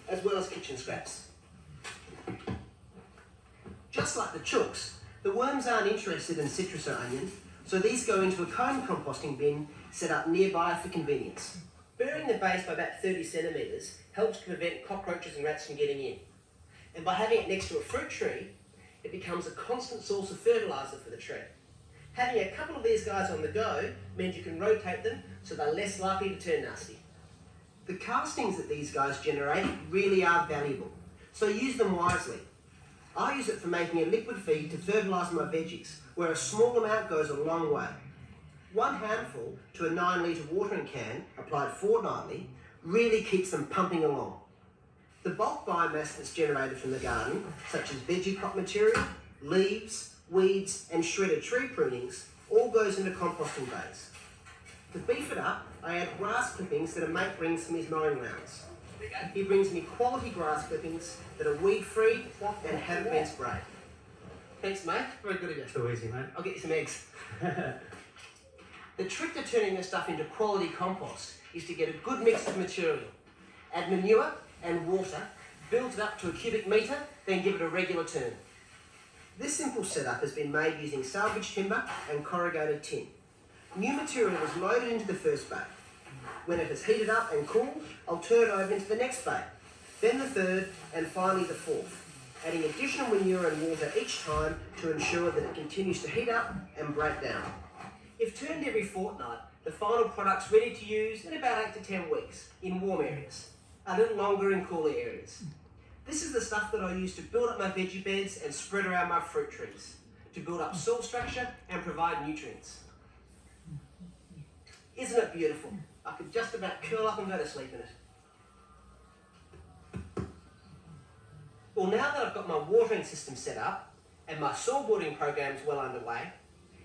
as well as kitchen scraps. Just like the chooks, the worms aren't interested in citrus or onion, so these go into a cone composting bin set up nearby for convenience. Burying the base by about 30 centimetres helps to prevent cockroaches and rats from getting in. And by having it next to a fruit tree, it becomes a constant source of fertiliser for the tree. Having a couple of these guys on the go means you can rotate them so they're less likely to turn nasty. The castings that these guys generate really are valuable, so use them wisely. I use it for making a liquid feed to fertilise my veggies, where a small amount goes a long way. 1 handful to a 9 litre watering can, applied fortnightly, really keeps them pumping along. The bulk biomass that's generated from the garden, such as veggie crop material, leaves, weeds and shredded tree prunings, all goes into composting bays. To beef it up, I add grass clippings that a mate brings from his mowing rounds. He brings me quality grass clippings that are weed-free and haven't been sprayed. Thanks, mate. Very good of you. Too easy, mate. I'll get you some eggs. The trick to turning this stuff into quality compost is to get a good mix of material. Add manure and water, build it up to a cubic metre, then give it a regular turn. This simple setup has been made using salvage timber and corrugated tin. New material is loaded into the first bay. When it has heated up and cooled, I'll turn it over into the next bay, then the third, and finally the fourth, adding additional manure and water each time to ensure that it continues to heat up and break down. If turned every fortnight, the final product's ready to use in about 8 to 10 weeks in warm areas, a little longer in cooler areas. This is the stuff that I use to build up my veggie beds and spread around my fruit trees, to build up soil structure and provide nutrients. Isn't it beautiful? I could just about curl up and go to sleep in it. Well, now that I've got my watering system set up and my soil building program's well underway,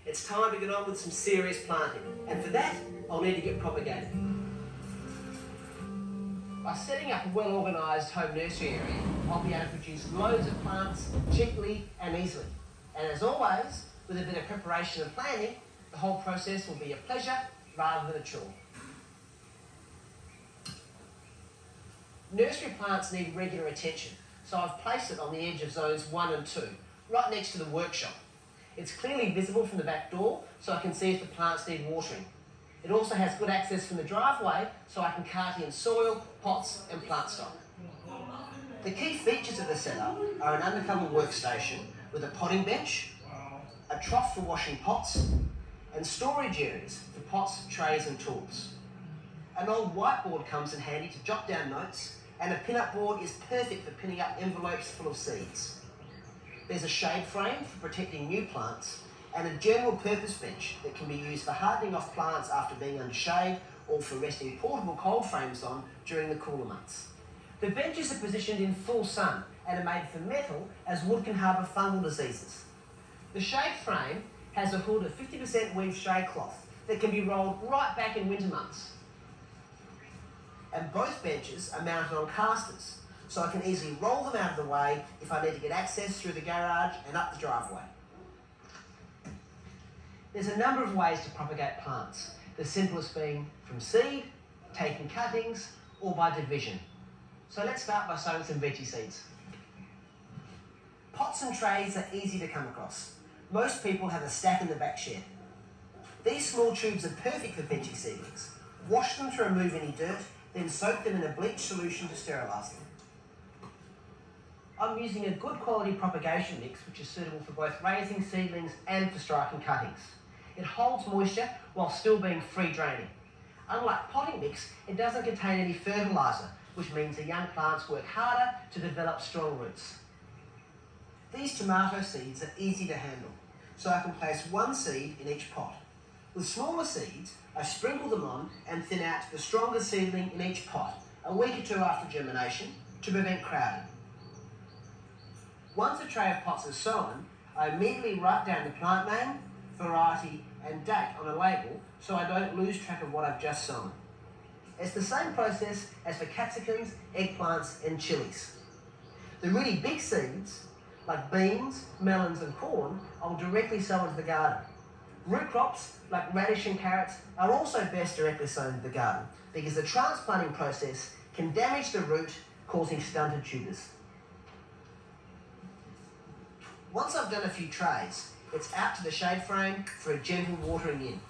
it's time to get on with some serious planting. And for that, I'll need to get propagating. By setting up a well-organised home nursery area, I'll be able to produce loads of plants cheaply and easily. And as always, with a bit of preparation and planning, the whole process will be a pleasure rather than a chore. Nursery plants need regular attention, so I've placed it on the edge of zones 1 and 2, right next to the workshop. It's clearly visible from the back door, so I can see if the plants need watering. It also has good access from the driveway, so I can cart in soil, pots and plant stock. The key features of the setup are an undercover workstation with a potting bench, a trough for washing pots, and storage areas for pots, trays and tools. An old whiteboard comes in handy to jot down notes, and a pin-up board is perfect for pinning up envelopes full of seeds. There's a shade frame for protecting new plants, and a general purpose bench that can be used for hardening off plants after being under shade or for resting portable cold frames on during the cooler months. The benches are positioned in full sun and are made from metal as wood can harbour fungal diseases. The shade frame has a hood of 50% weave shade cloth that can be rolled right back in winter months. And both benches are mounted on casters, so I can easily roll them out of the way if I need to get access through the garage and up the driveway. There's a number of ways to propagate plants, the simplest being from seed, taking cuttings, or by division. So let's start by sowing some veggie seeds. Pots and trays are easy to come across. Most people have a stack in the back shed. These small tubes are perfect for veggie seedlings. Wash them to remove any dirt, then soak them in a bleach solution to sterilise them. I'm using a good quality propagation mix which is suitable for both raising seedlings and for striking cuttings. It holds moisture while still being free draining. Unlike potting mix, it doesn't contain any fertiliser, which means the young plants work harder to develop strong roots. These tomato seeds are easy to handle, so I can place one seed in each pot. With smaller seeds, I sprinkle them on and thin out the stronger seedling in each pot, a week or 2 after germination, to prevent crowding. Once a tray of pots is sown, I immediately write down the plant name, variety and date on a label so I don't lose track of what I've just sown. It's the same process as for capsicums, eggplants and chilies. The really big seeds, like beans, melons and corn, I'll directly sow into the garden. Root crops, like radish and carrots, are also best directly sown into the garden because the transplanting process can damage the root, causing stunted tubers. Once I've done a few trays, it's out to the shade frame for a gentle watering in.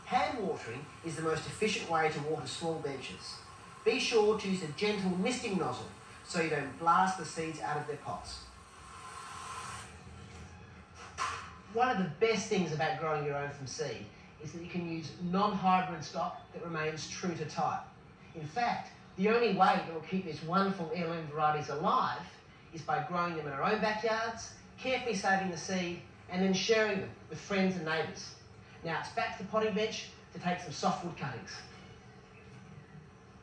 Hand watering is the most efficient way to water small benches. Be sure to use a gentle misting nozzle so you don't blast the seeds out of their pots. One of the best things about growing your own from seed is that you can use non-hybrid stock that remains true to type. In fact, the only way that will keep these wonderful heirloom varieties alive is by growing them in our own backyards, carefully saving the seed, and then sharing them with friends and neighbours. Now it's back to the potting bench to take some softwood cuttings.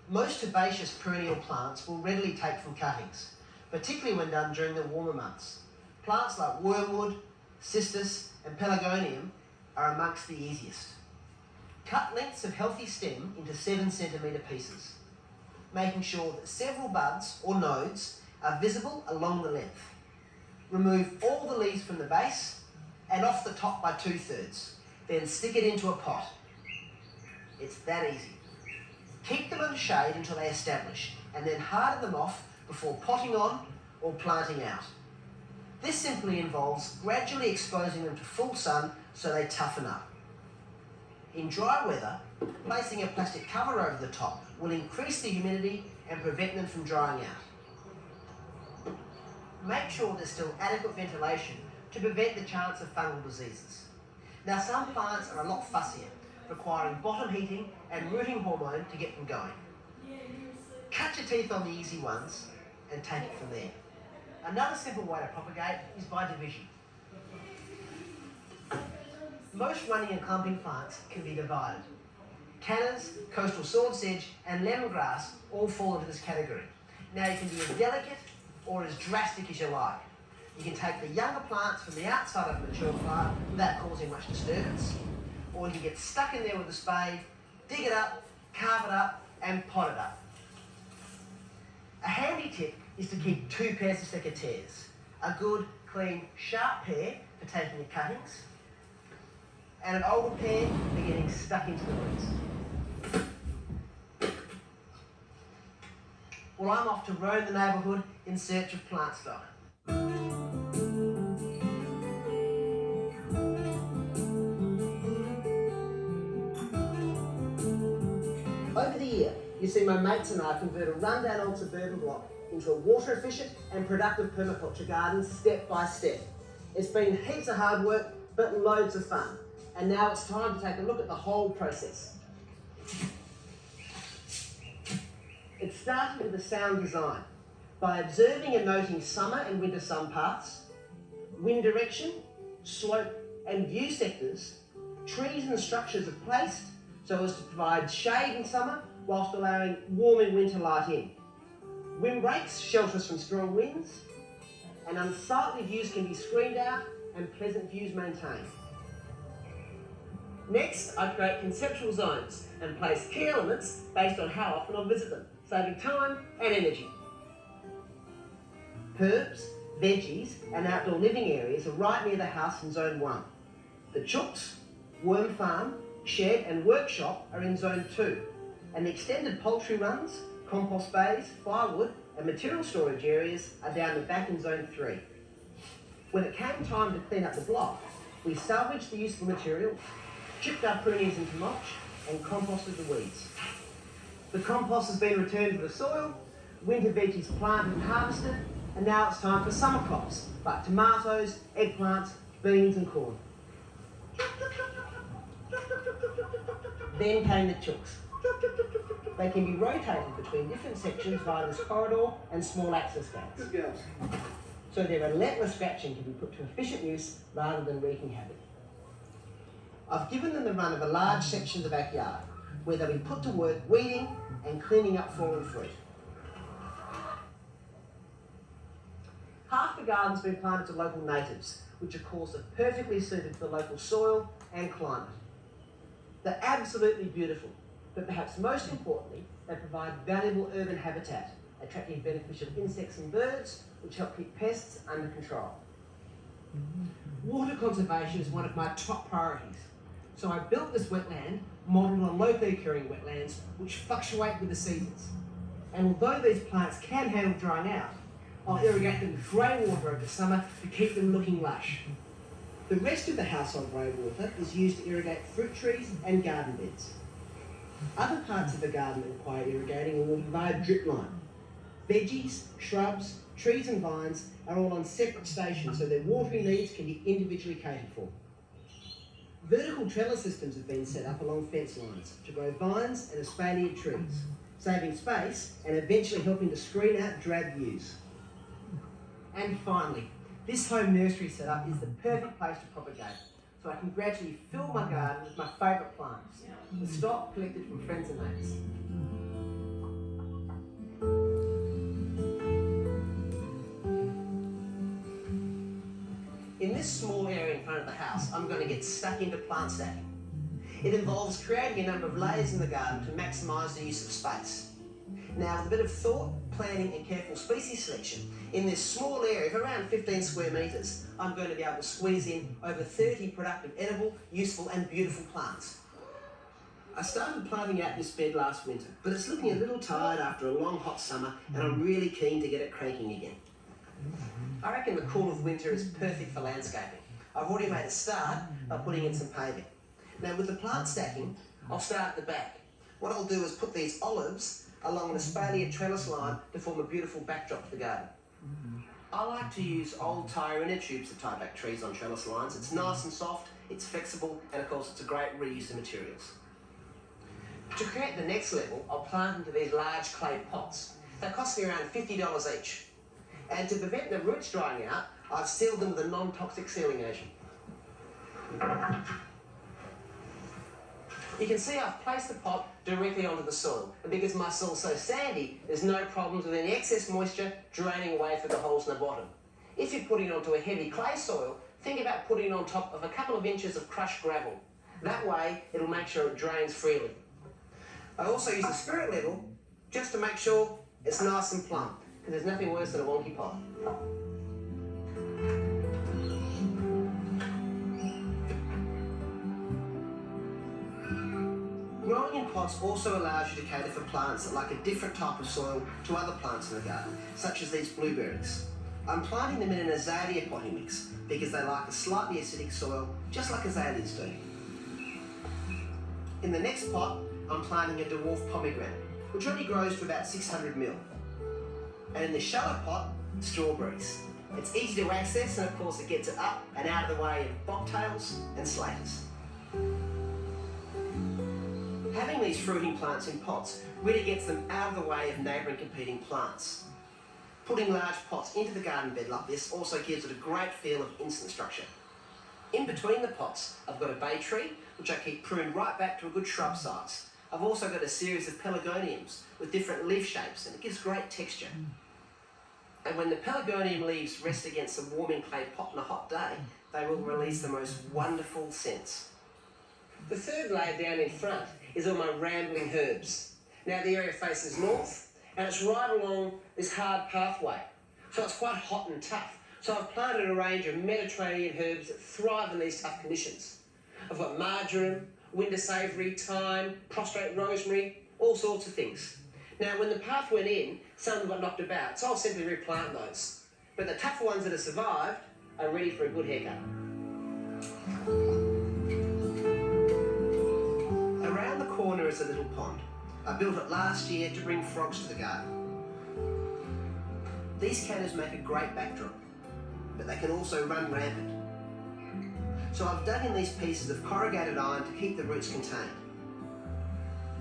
Most herbaceous perennial plants will readily take from cuttings, particularly when done during the warmer months. Plants like wormwood, cistus and pelargonium are amongst the easiest. Cut lengths of healthy stem into 7 centimetre pieces, making sure that several buds or nodes are visible along the length. Remove all the leaves from the base and off the top by 2/3. Then stick it into a pot. It's that easy. Keep them under shade until they establish and then harden them off before potting on or planting out. This simply involves gradually exposing them to full sun so they toughen up. In dry weather, placing a plastic cover over the top will increase the humidity and prevent them from drying out. Make sure there's still adequate ventilation to prevent the chance of fungal diseases. Now some plants are a lot fussier, requiring bottom heating and rooting hormone to get them going. Cut your teeth on the easy ones and take it from there. Another simple way to propagate is by division. Most running and clumping plants can be divided. Cannas, coastal swordsedge and lemongrass all fall into this category. Now you can be as delicate or as drastic as you like. You can take the younger plants from the outside of a mature plant without causing much disturbance, or you can get stuck in there with a spade, dig it up, carve it up and pot it up. A handy tip is to keep 2 pairs of secateurs. A good, clean, sharp pair for taking the cuttings, and an older pair for getting stuck into the roots. Well, I'm off to roam the neighbourhood in search of plant stock. Over the year, you see my mates and I convert a rundown old suburban block into a water-efficient and productive permaculture garden step by step. It's been heaps of hard work, but loads of fun. And now it's time to take a look at the whole process. It started with a sound design. By observing and noting summer and winter sun paths, wind direction, slope and view sectors, trees and structures are placed so as to provide shade in summer whilst allowing warming winter light in. Windbreaks shelter us from strong winds, and unsightly views can be screened out and pleasant views maintained. Next, I create conceptual zones and place key elements based on how often I'll visit them, saving time and energy. Herbs, veggies and outdoor living areas are right near the house in Zone 1. The chooks, worm farm, shed and workshop are in Zone 2, and the extended poultry runs, compost bays, firewood and material storage areas are down the back in Zone 3. When it came time to clean up the block, we salvaged the useful material, chipped our prunings into mulch and composted the weeds. The compost has been returned to the soil, winter veggies planted and harvested, and now it's time for summer crops like tomatoes, eggplants, beans and corn. Then came the chooks. They can be rotated between different sections via this corridor and small access gates. So their relentless scratching can be put to efficient use rather than wreaking havoc. I've given them the run of a large section of the backyard where they'll be put to work weeding and cleaning up fallen fruit. Half the garden's been planted to local natives, which of course are perfectly suited to the local soil and climate. They're absolutely beautiful, but perhaps most importantly, they provide valuable urban habitat, attracting beneficial insects and birds, which help keep pests under control. Water conservation is one of my top priorities, so I built this wetland modelled on locally occurring wetlands which fluctuate with the seasons. And although these plants can handle drying out, I'll irrigate them with grey water over summer to keep them looking lush. The rest of the household grey water is used to irrigate fruit trees and garden beds. Other parts of the garden that require irrigating will provide drip line. Veggies, shrubs, trees and vines are all on separate stations so their watering needs can be individually catered for. Vertical trellis systems have been set up along fence lines to grow vines and espaliered trees, saving space and eventually helping to screen out drab views. And finally, this home nursery setup is the perfect place to propagate, so I can gradually fill my garden with my favourite plants, the stock collected from friends and mates. In this small area in front of the house, I'm going to get stuck into plant stacking. It involves creating a number of layers in the garden to maximise the use of space. Now, with a bit of thought, planning and careful species selection, in this small area of around 15 square metres, I'm going to be able to squeeze in over 30 productive, edible, useful and beautiful plants. I started planting out this bed last winter, but it's looking a little tired after a long hot summer and I'm really keen to get it cranking again. I reckon the cool of winter is perfect for landscaping. I've already made a start by putting in some paving. Now with the plant stacking, I'll start at the back. What I'll do is put these olives along an espalier trellis line to form a beautiful backdrop to the garden. I like to use old tyre inner tubes to tie back trees on trellis lines. It's nice and soft, it's flexible, and of course it's a great reuse of materials. To create the next level, I'll plant into these large clay pots. They cost me around $50 each. And to prevent the roots drying out, I've sealed them with a non-toxic sealing agent. You can see I've placed the pot directly onto the soil, and because my soil's so sandy, there's no problems with any excess moisture draining away through the holes in the bottom. If you're putting it onto a heavy clay soil, think about putting it on top of a couple of inches of crushed gravel. That way, it'll make sure it drains freely. I also use the spirit level just to make sure it's nice and plump, because there's nothing worse than a wonky pot. Growing in pots also allows you to cater for plants that like a different type of soil to other plants in the garden, such as these blueberries. I'm planting them in an azalea potting mix because they like a slightly acidic soil, just like azaleas do. In the next pot, I'm planting a dwarf pomegranate, which only grows to about 600 mil. And in this shallow pot, strawberries. It's easy to access, and of course it gets it up and out of the way of bobtails and slaters. Having these fruiting plants in pots really gets them out of the way of neighbouring competing plants. Putting large pots into the garden bed like this also gives it a great feel of instant structure. In between the pots, I've got a bay tree, which I keep pruned right back to a good shrub size. I've also got a series of pelargoniums with different leaf shapes, and it gives great texture. And when the pelargonium leaves rest against a warming clay pot on a hot day, they will release the most wonderful scents. The third layer down in front is all my rambling herbs. Now the area faces north, and it's right along this hard pathway, so it's quite hot and tough. So I've planted a range of Mediterranean herbs that thrive in these tough conditions. I've got marjoram, winter savoury, thyme, prostrate rosemary, all sorts of things. Now when the path went in, some of them got knocked about, so I'll simply replant those. But the tougher ones that have survived are ready for a good haircut. Around the corner is a little pond. I built it last year to bring frogs to the garden. These cannas make a great backdrop, but they can also run rampant. So I've dug in these pieces of corrugated iron to keep the roots contained.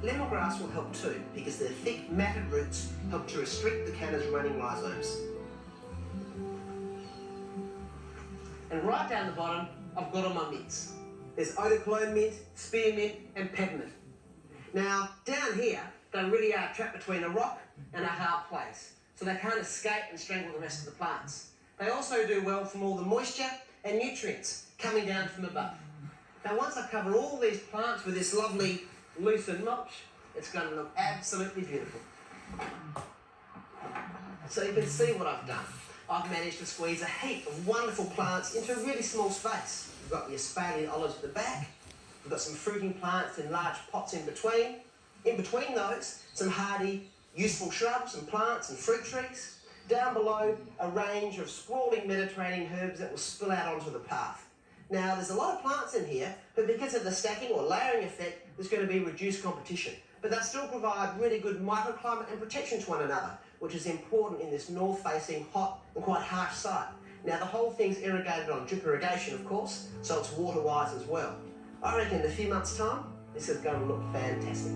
Lemongrass will help too, because their thick, matted roots help to restrict the canna's running rhizomes. And right down the bottom, I've got all my mints. There's eau de cologne mint, spearmint, and peppermint. Now, down here, they really are trapped between a rock and a hard place, so they can't escape and strangle the rest of the plants. They also do well from all the moisture and nutrients coming down from above. Now, once I cover all these plants with this lovely loosened mulch, it's going to look absolutely beautiful. So you can see what I've done. I've managed to squeeze a heap of wonderful plants into a really small space. We've got the espalier olives at the back. We've got some fruiting plants in large pots in between. In between those, some hardy, useful shrubs and plants and fruit trees. Down below, a range of sprawling Mediterranean herbs that will spill out onto the path. Now, there's a lot of plants in here, but because of the stacking or layering effect, there's going to be reduced competition. But they'll still provide really good microclimate and protection to one another, which is important in this north-facing, hot and quite harsh site. Now the whole thing's irrigated on drip irrigation, of course, so it's water-wise as well. I reckon in a few months' time, this is going to look fantastic.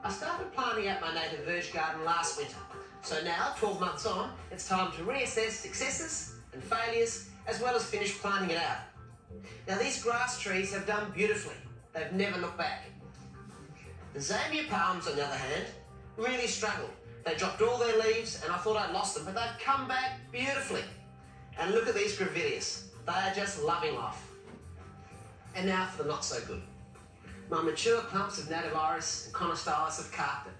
I started planting out my native verge garden last winter, so now, 12 months on, it's time to reassess successes and failures, as well as finish planting it out. Now these grass trees have done beautifully. They've never looked back. The Zamia palms, on the other hand, really struggled. They dropped all their leaves and I thought I'd lost them, but they've come back beautifully. And look at these grevilleas. They are just loving life. And now for the not so good. My mature clumps of native iris and conostylis have carped it.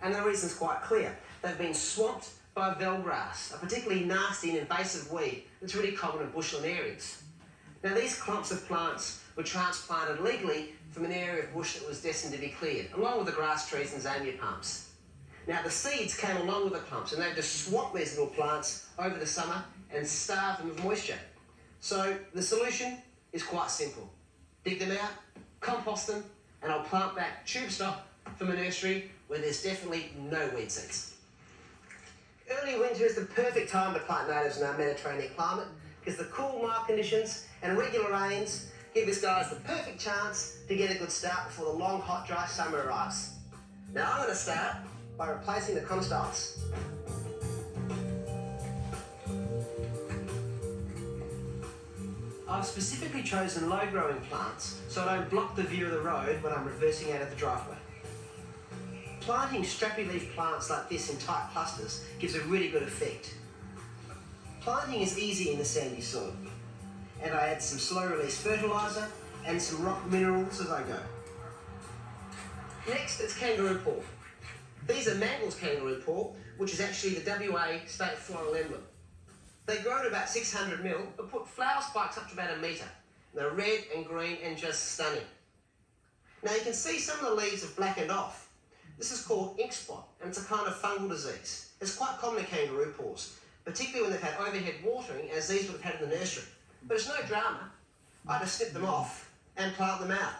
And the reason's quite clear. They've been swamped by velgrass, a particularly nasty and invasive weed that's really common in bushland areas. Now these clumps of plants were transplanted legally from an area of bush that was destined to be cleared, along with the grass trees and Zamia palms. Now the seeds came along with the clumps and they've just swamped these little plants over the summer and starved them of moisture. So the solution is quite simple. Dig them out, compost them, and I'll plant back tube stock from a nursery where there's definitely no weed seeds. Early winter is the perfect time to plant natives in our Mediterranean climate because the cool, mild conditions and regular rains give us guys the perfect chance to get a good start before the long, hot, dry summer arrives. Now I'm going to start by replacing the conostylis. I've specifically chosen low-growing plants so I don't block the view of the road when I'm reversing out of the driveway. Planting strappy leaf plants like this in tight clusters gives a really good effect. Planting is easy in the sandy soil, and I add some slow-release fertiliser and some rock minerals as I go. Next, it's kangaroo paw. These are Mangle's kangaroo paw, which is actually the WA state floral emblem. They grow to about 600 mil, but put flower spikes up to about 1 metre. They're red and green and just stunning. Now you can see some of the leaves have blackened off. This is called ink spot, and it's a kind of fungal disease. It's quite common in kangaroo paws, particularly when they've had overhead watering, as these would have had in the nursery. But it's no drama. I just snip them off and plant them out.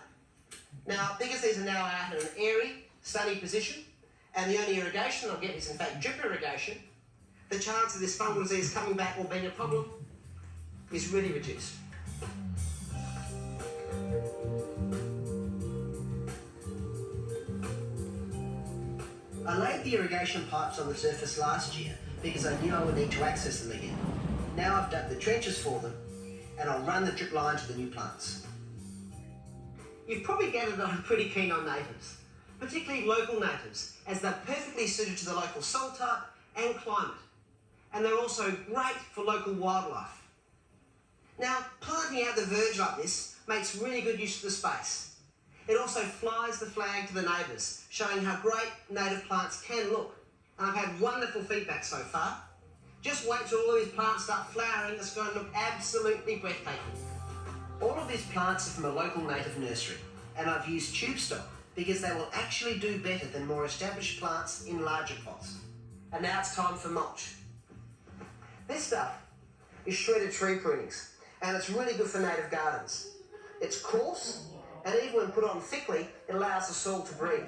Now, because these are now out in an airy, sunny position, and the only irrigation I'll get is in fact drip irrigation, the chance of this fungal disease coming back or being a problem is really reduced. I laid the irrigation pipes on the surface last year because I knew I would need to access them again. Now I've dug the trenches for them and I'll run the drip line to the new plants. You've probably gathered that I'm pretty keen on natives, particularly local natives, as they're perfectly suited to the local soil type and climate. And they're also great for local wildlife. Now, planting out the verge like this makes really good use of the space. It also flies the flag to the neighbours, showing how great native plants can look. And I've had wonderful feedback so far. Just wait till all these plants start flowering, it's going to look absolutely breathtaking. All of these plants are from a local native nursery, and I've used tube stock because they will actually do better than more established plants in larger pots. And now it's time for mulch. This stuff is shredded tree prunings, and it's really good for native gardens. It's coarse, and even when put on thickly, it allows the soil to breathe.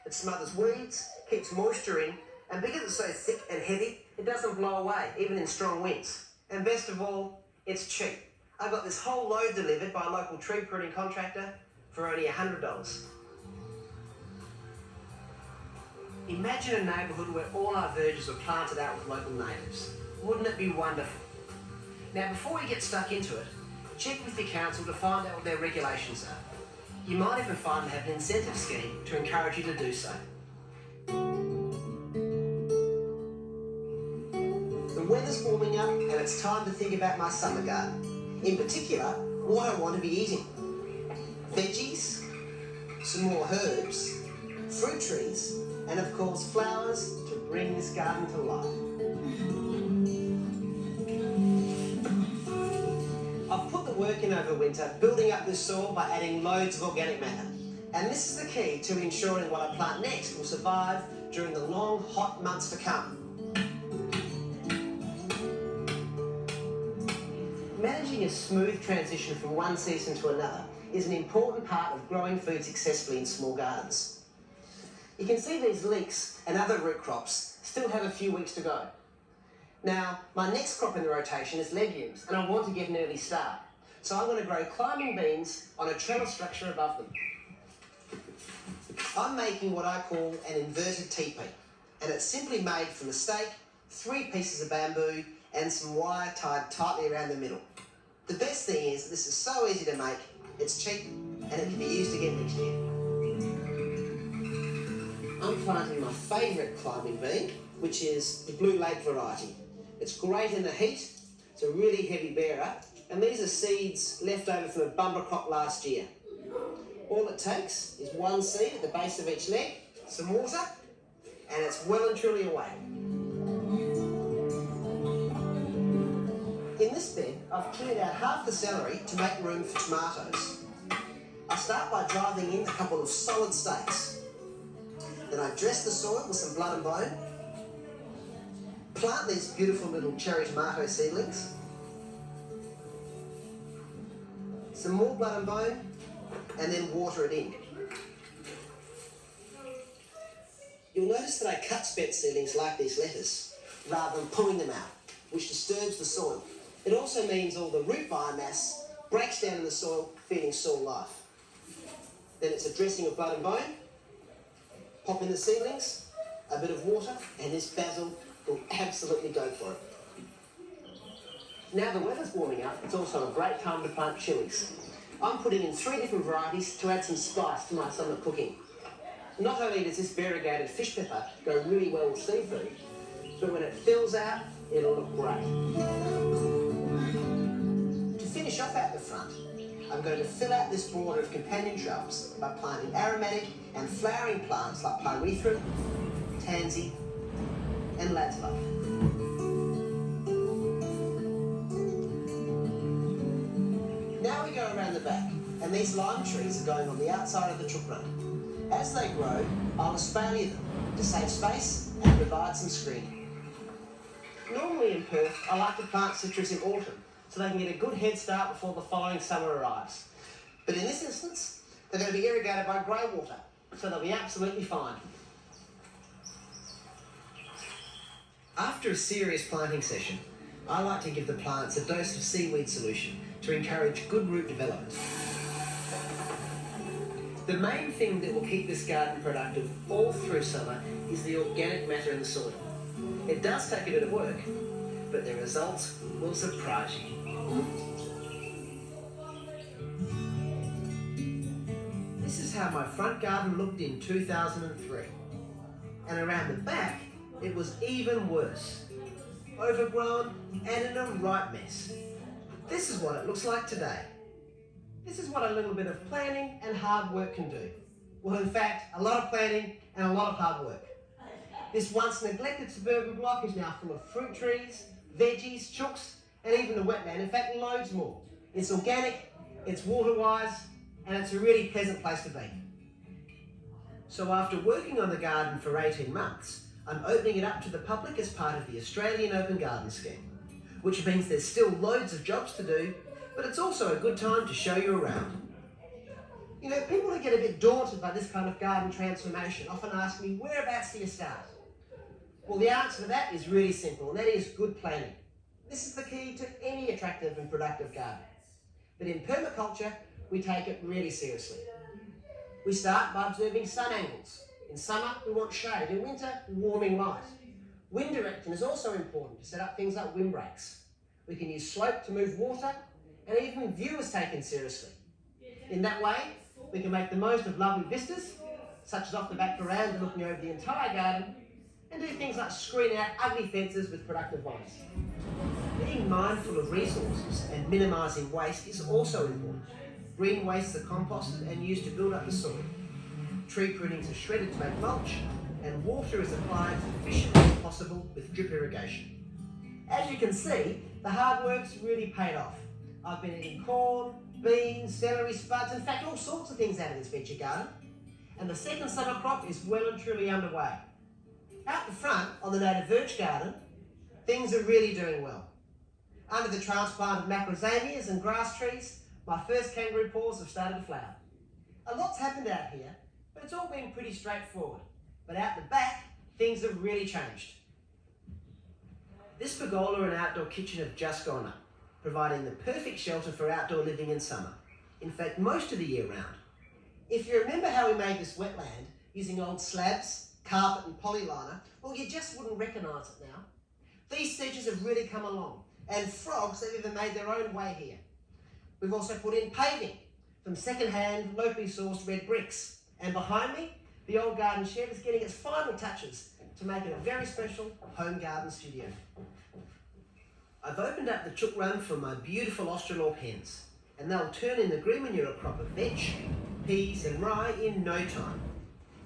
It smothers weeds, keeps moisture in, and because it's so thick and heavy, it doesn't blow away, even in strong winds. And best of all, it's cheap. I got this whole load delivered by a local tree pruning contractor for only $100. Imagine a neighbourhood where all our verges were planted out with local natives. Wouldn't it be wonderful? Now, before you get stuck into it, check with your council to find out what their regulations are. You might even find they have an incentive scheme to encourage you to do so. The weather's warming up and it's time to think about my summer garden. In particular, what I want to be eating. Veggies, some more herbs, fruit trees, and of course flowers to bring this garden to life. I've put the work in over winter, building up this soil by adding loads of organic matter. And this is the key to ensuring what I plant next will survive during the long, hot months to come. Managing a smooth transition from one season to another is an important part of growing food successfully in small gardens. You can see these leeks and other root crops still have a few weeks to go. Now, my next crop in the rotation is legumes, and I want to get an early start. So I'm going to grow climbing beans on a trellis structure above them. I'm making what I call an inverted teepee, and it's simply made from a stake, 3 pieces of bamboo, and some wire tied tightly around the middle. The best thing is this is so easy to make, it's cheap, and it can be used again next year. I'm planting my favourite climbing bean, which is the Blue Lake variety. It's great in the heat, it's a really heavy bearer, and these are seeds left over from a bumper crop last year. All it takes is 1 seed at the base of each leg, some water, and it's well and truly away. In this bed, I've cleared out half the celery to make room for tomatoes. I start by driving in a couple of solid stakes. Then I dress the soil with some blood and bone, plant these beautiful little cherry tomato seedlings, some more blood and bone, and then water it in. You'll notice that I cut spent seedlings like these lettuce rather than pulling them out, which disturbs the soil. It also means all the root biomass breaks down in the soil, feeding soil life. Then it's a dressing of blood and bone, pop in the seedlings, a bit of water, and this basil will absolutely go for it. Now the weather's warming up, it's also a great time to plant chilies. I'm putting in 3 different varieties to add some spice to my summer cooking. Not only does this variegated fish pepper go really well with seafood, but when it fills out, it'll look great. To finish off at the front, I'm going to fill out this border of companion shrubs by planting aromatic and flowering plants like pyrethrum, tansy, and lad's love. Now we go around the back, and these lime trees are going on the outside of the chook run. As they grow, I'll espalier them to save space and provide some screening. Normally in Perth, I like to plant citrus in autumn so they can get a good head start before the following summer arrives. But in this instance, they're going to be irrigated by grey water, so they'll be absolutely fine. After a serious planting session, I like to give the plants a dose of seaweed solution to encourage good root development. The main thing that will keep this garden productive all through summer is the organic matter in the soil. It does take a bit of work, but the results will surprise you. This is how my front garden looked in 2003. And around the back, it was even worse. Overgrown and in a right mess. This is what it looks like today. This is what a little bit of planning and hard work can do. Well, in fact, a lot of planning and a lot of hard work. This once neglected suburban block is now full of fruit trees, veggies, chooks, and even a wetland. In fact, loads more. It's organic, it's water-wise, and it's a really pleasant place to be. So after working on the garden for 18 months, I'm opening it up to the public as part of the Australian Open Garden Scheme, which means there's still loads of jobs to do, but it's also a good time to show you around. You know, people who get a bit daunted by this kind of garden transformation often ask me, whereabouts do you start? Well, the answer to that is really simple, and that is good planning. This is the key to any attractive and productive garden. But in permaculture, we take it really seriously. We start by observing sun angles. In summer, we want shade. In winter, warming light. Wind direction is also important to set up things like windbreaks. We can use slope to move water, and even view is taken seriously. In that way, we can make the most of lovely vistas, such as off the back veranda looking over the entire garden, and do things like screen out ugly fences with productive vines. Being mindful of resources and minimising waste is also important. Green wastes are composted and used to build up the soil. Tree prunings are shredded to make mulch, and water is applied as efficiently as possible with drip irrigation. As you can see, the hard work's really paid off. I've been eating corn, beans, celery, spuds, in fact all sorts of things out of this veggie garden. And the second summer crop is well and truly underway. Out the front, on the native verge garden, things are really doing well. Under the transplant of macrosamias and grass trees, My first kangaroo paws have started to flower. A lot's happened out here, but it's all been pretty straightforward. But out the back, things have really changed. This pergola and outdoor kitchen have just gone up, providing the perfect shelter for outdoor living in summer. In fact, most of the year round. If you remember how we made this wetland using old slabs, carpet and polyliner, well, you just wouldn't recognise it now. These features have really come along, and frogs have even made their own way here. We've also put in paving from second-hand, locally sourced red bricks. And behind me, the old garden shed is getting its final touches to make it a very special home garden studio. I've opened up the chook run for my beautiful Australorp hens, and they'll turn in the green manure crop of veg, peas and rye in no time.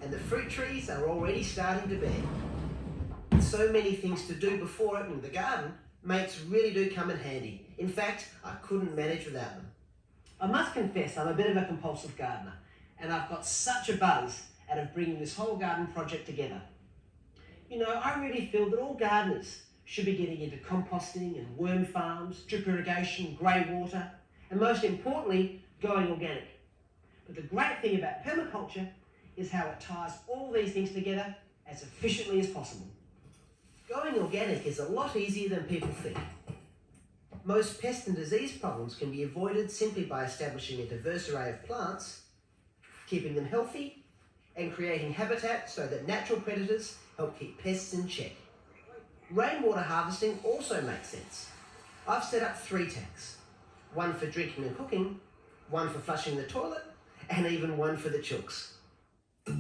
And the fruit trees are already starting to bear. With so many things to do before opening the garden, mates really do come in handy. In fact, I couldn't manage without them. I must confess I'm a bit of a compulsive gardener, and I've got such a buzz out of bringing this whole garden project together. You know, I really feel that all gardeners should be getting into composting and worm farms, drip irrigation, grey water, and most importantly, going organic. But the great thing about permaculture is how it ties all these things together as efficiently as possible. Going organic is a lot easier than people think. Most pest and disease problems can be avoided simply by establishing a diverse array of plants, keeping them healthy, and creating habitat so that natural predators help keep pests in check. Rainwater harvesting also makes sense. I've set up 3 tanks, one for drinking and cooking, one for flushing the toilet, and even one for the chooks. A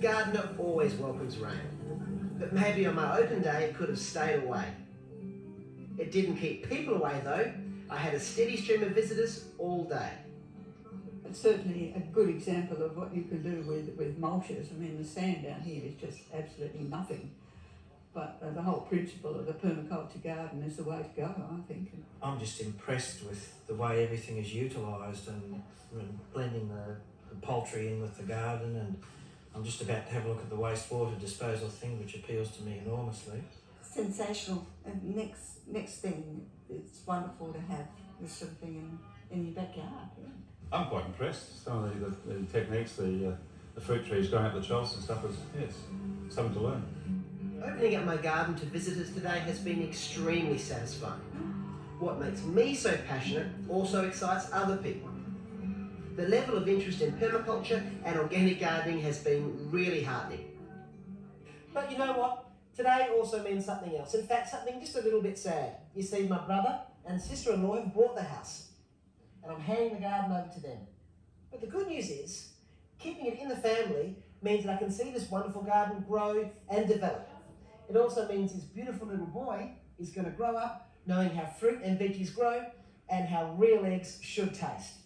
gardener always welcomes rain, but maybe on my open day it could have stayed away. It didn't keep people away though. I had a steady stream of visitors all day. It's certainly a good example of what you can do with mulches. I mean, the sand down here is just absolutely nothing. But the whole principle of the permaculture garden is the way to go, I think. I'm just impressed with the way everything is utilised and blending the poultry in with the garden, and I'm just about to have a look at the wastewater disposal thing, which appeals to me enormously. Sensational. And next thing, it's wonderful to have this sort of thing in your backyard. Yeah. I'm quite impressed. Some of the techniques, the fruit trees going up the trellis and stuff is, yes, something to learn. Opening up my garden to visitors today has been extremely satisfying. What makes me so passionate also excites other people. The level of interest in permaculture and organic gardening has been really heartening. But you know what? Today also means something else. In fact, something just a little bit sad. You see, my brother and sister-in-law have bought the house, and I'm handing the garden over to them. But the good news is, keeping it in the family means that I can see this wonderful garden grow and develop. It also means this beautiful little boy is going to grow up knowing how fruit and veggies grow and how real eggs should taste.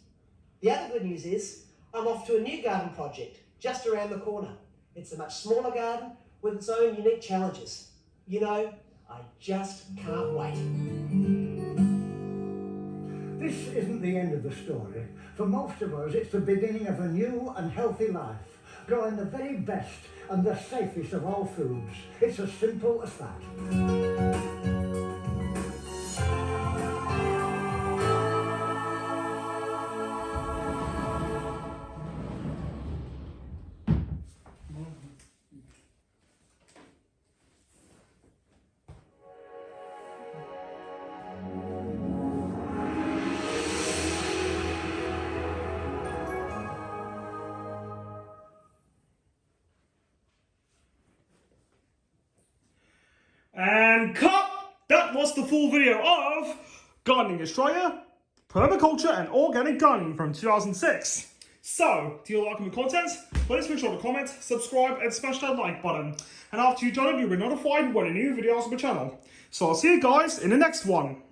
The other good news is, I'm off to a new garden project just around the corner. It's a much smaller garden with its own unique challenges. You know, I just can't wait. This isn't the end of the story. For most of us, it's the beginning of a new and healthy life, growing the very best and the safest of all foods. It's as simple as that. And cut! That was the full video of Gardening Australia, Permaculture and Organic Gardening from 2006. So, do you like my content? Please make sure to comment, subscribe and smash that like button. And after you've done it, you'll be notified when a new video is on my channel. So I'll see you guys in the next one.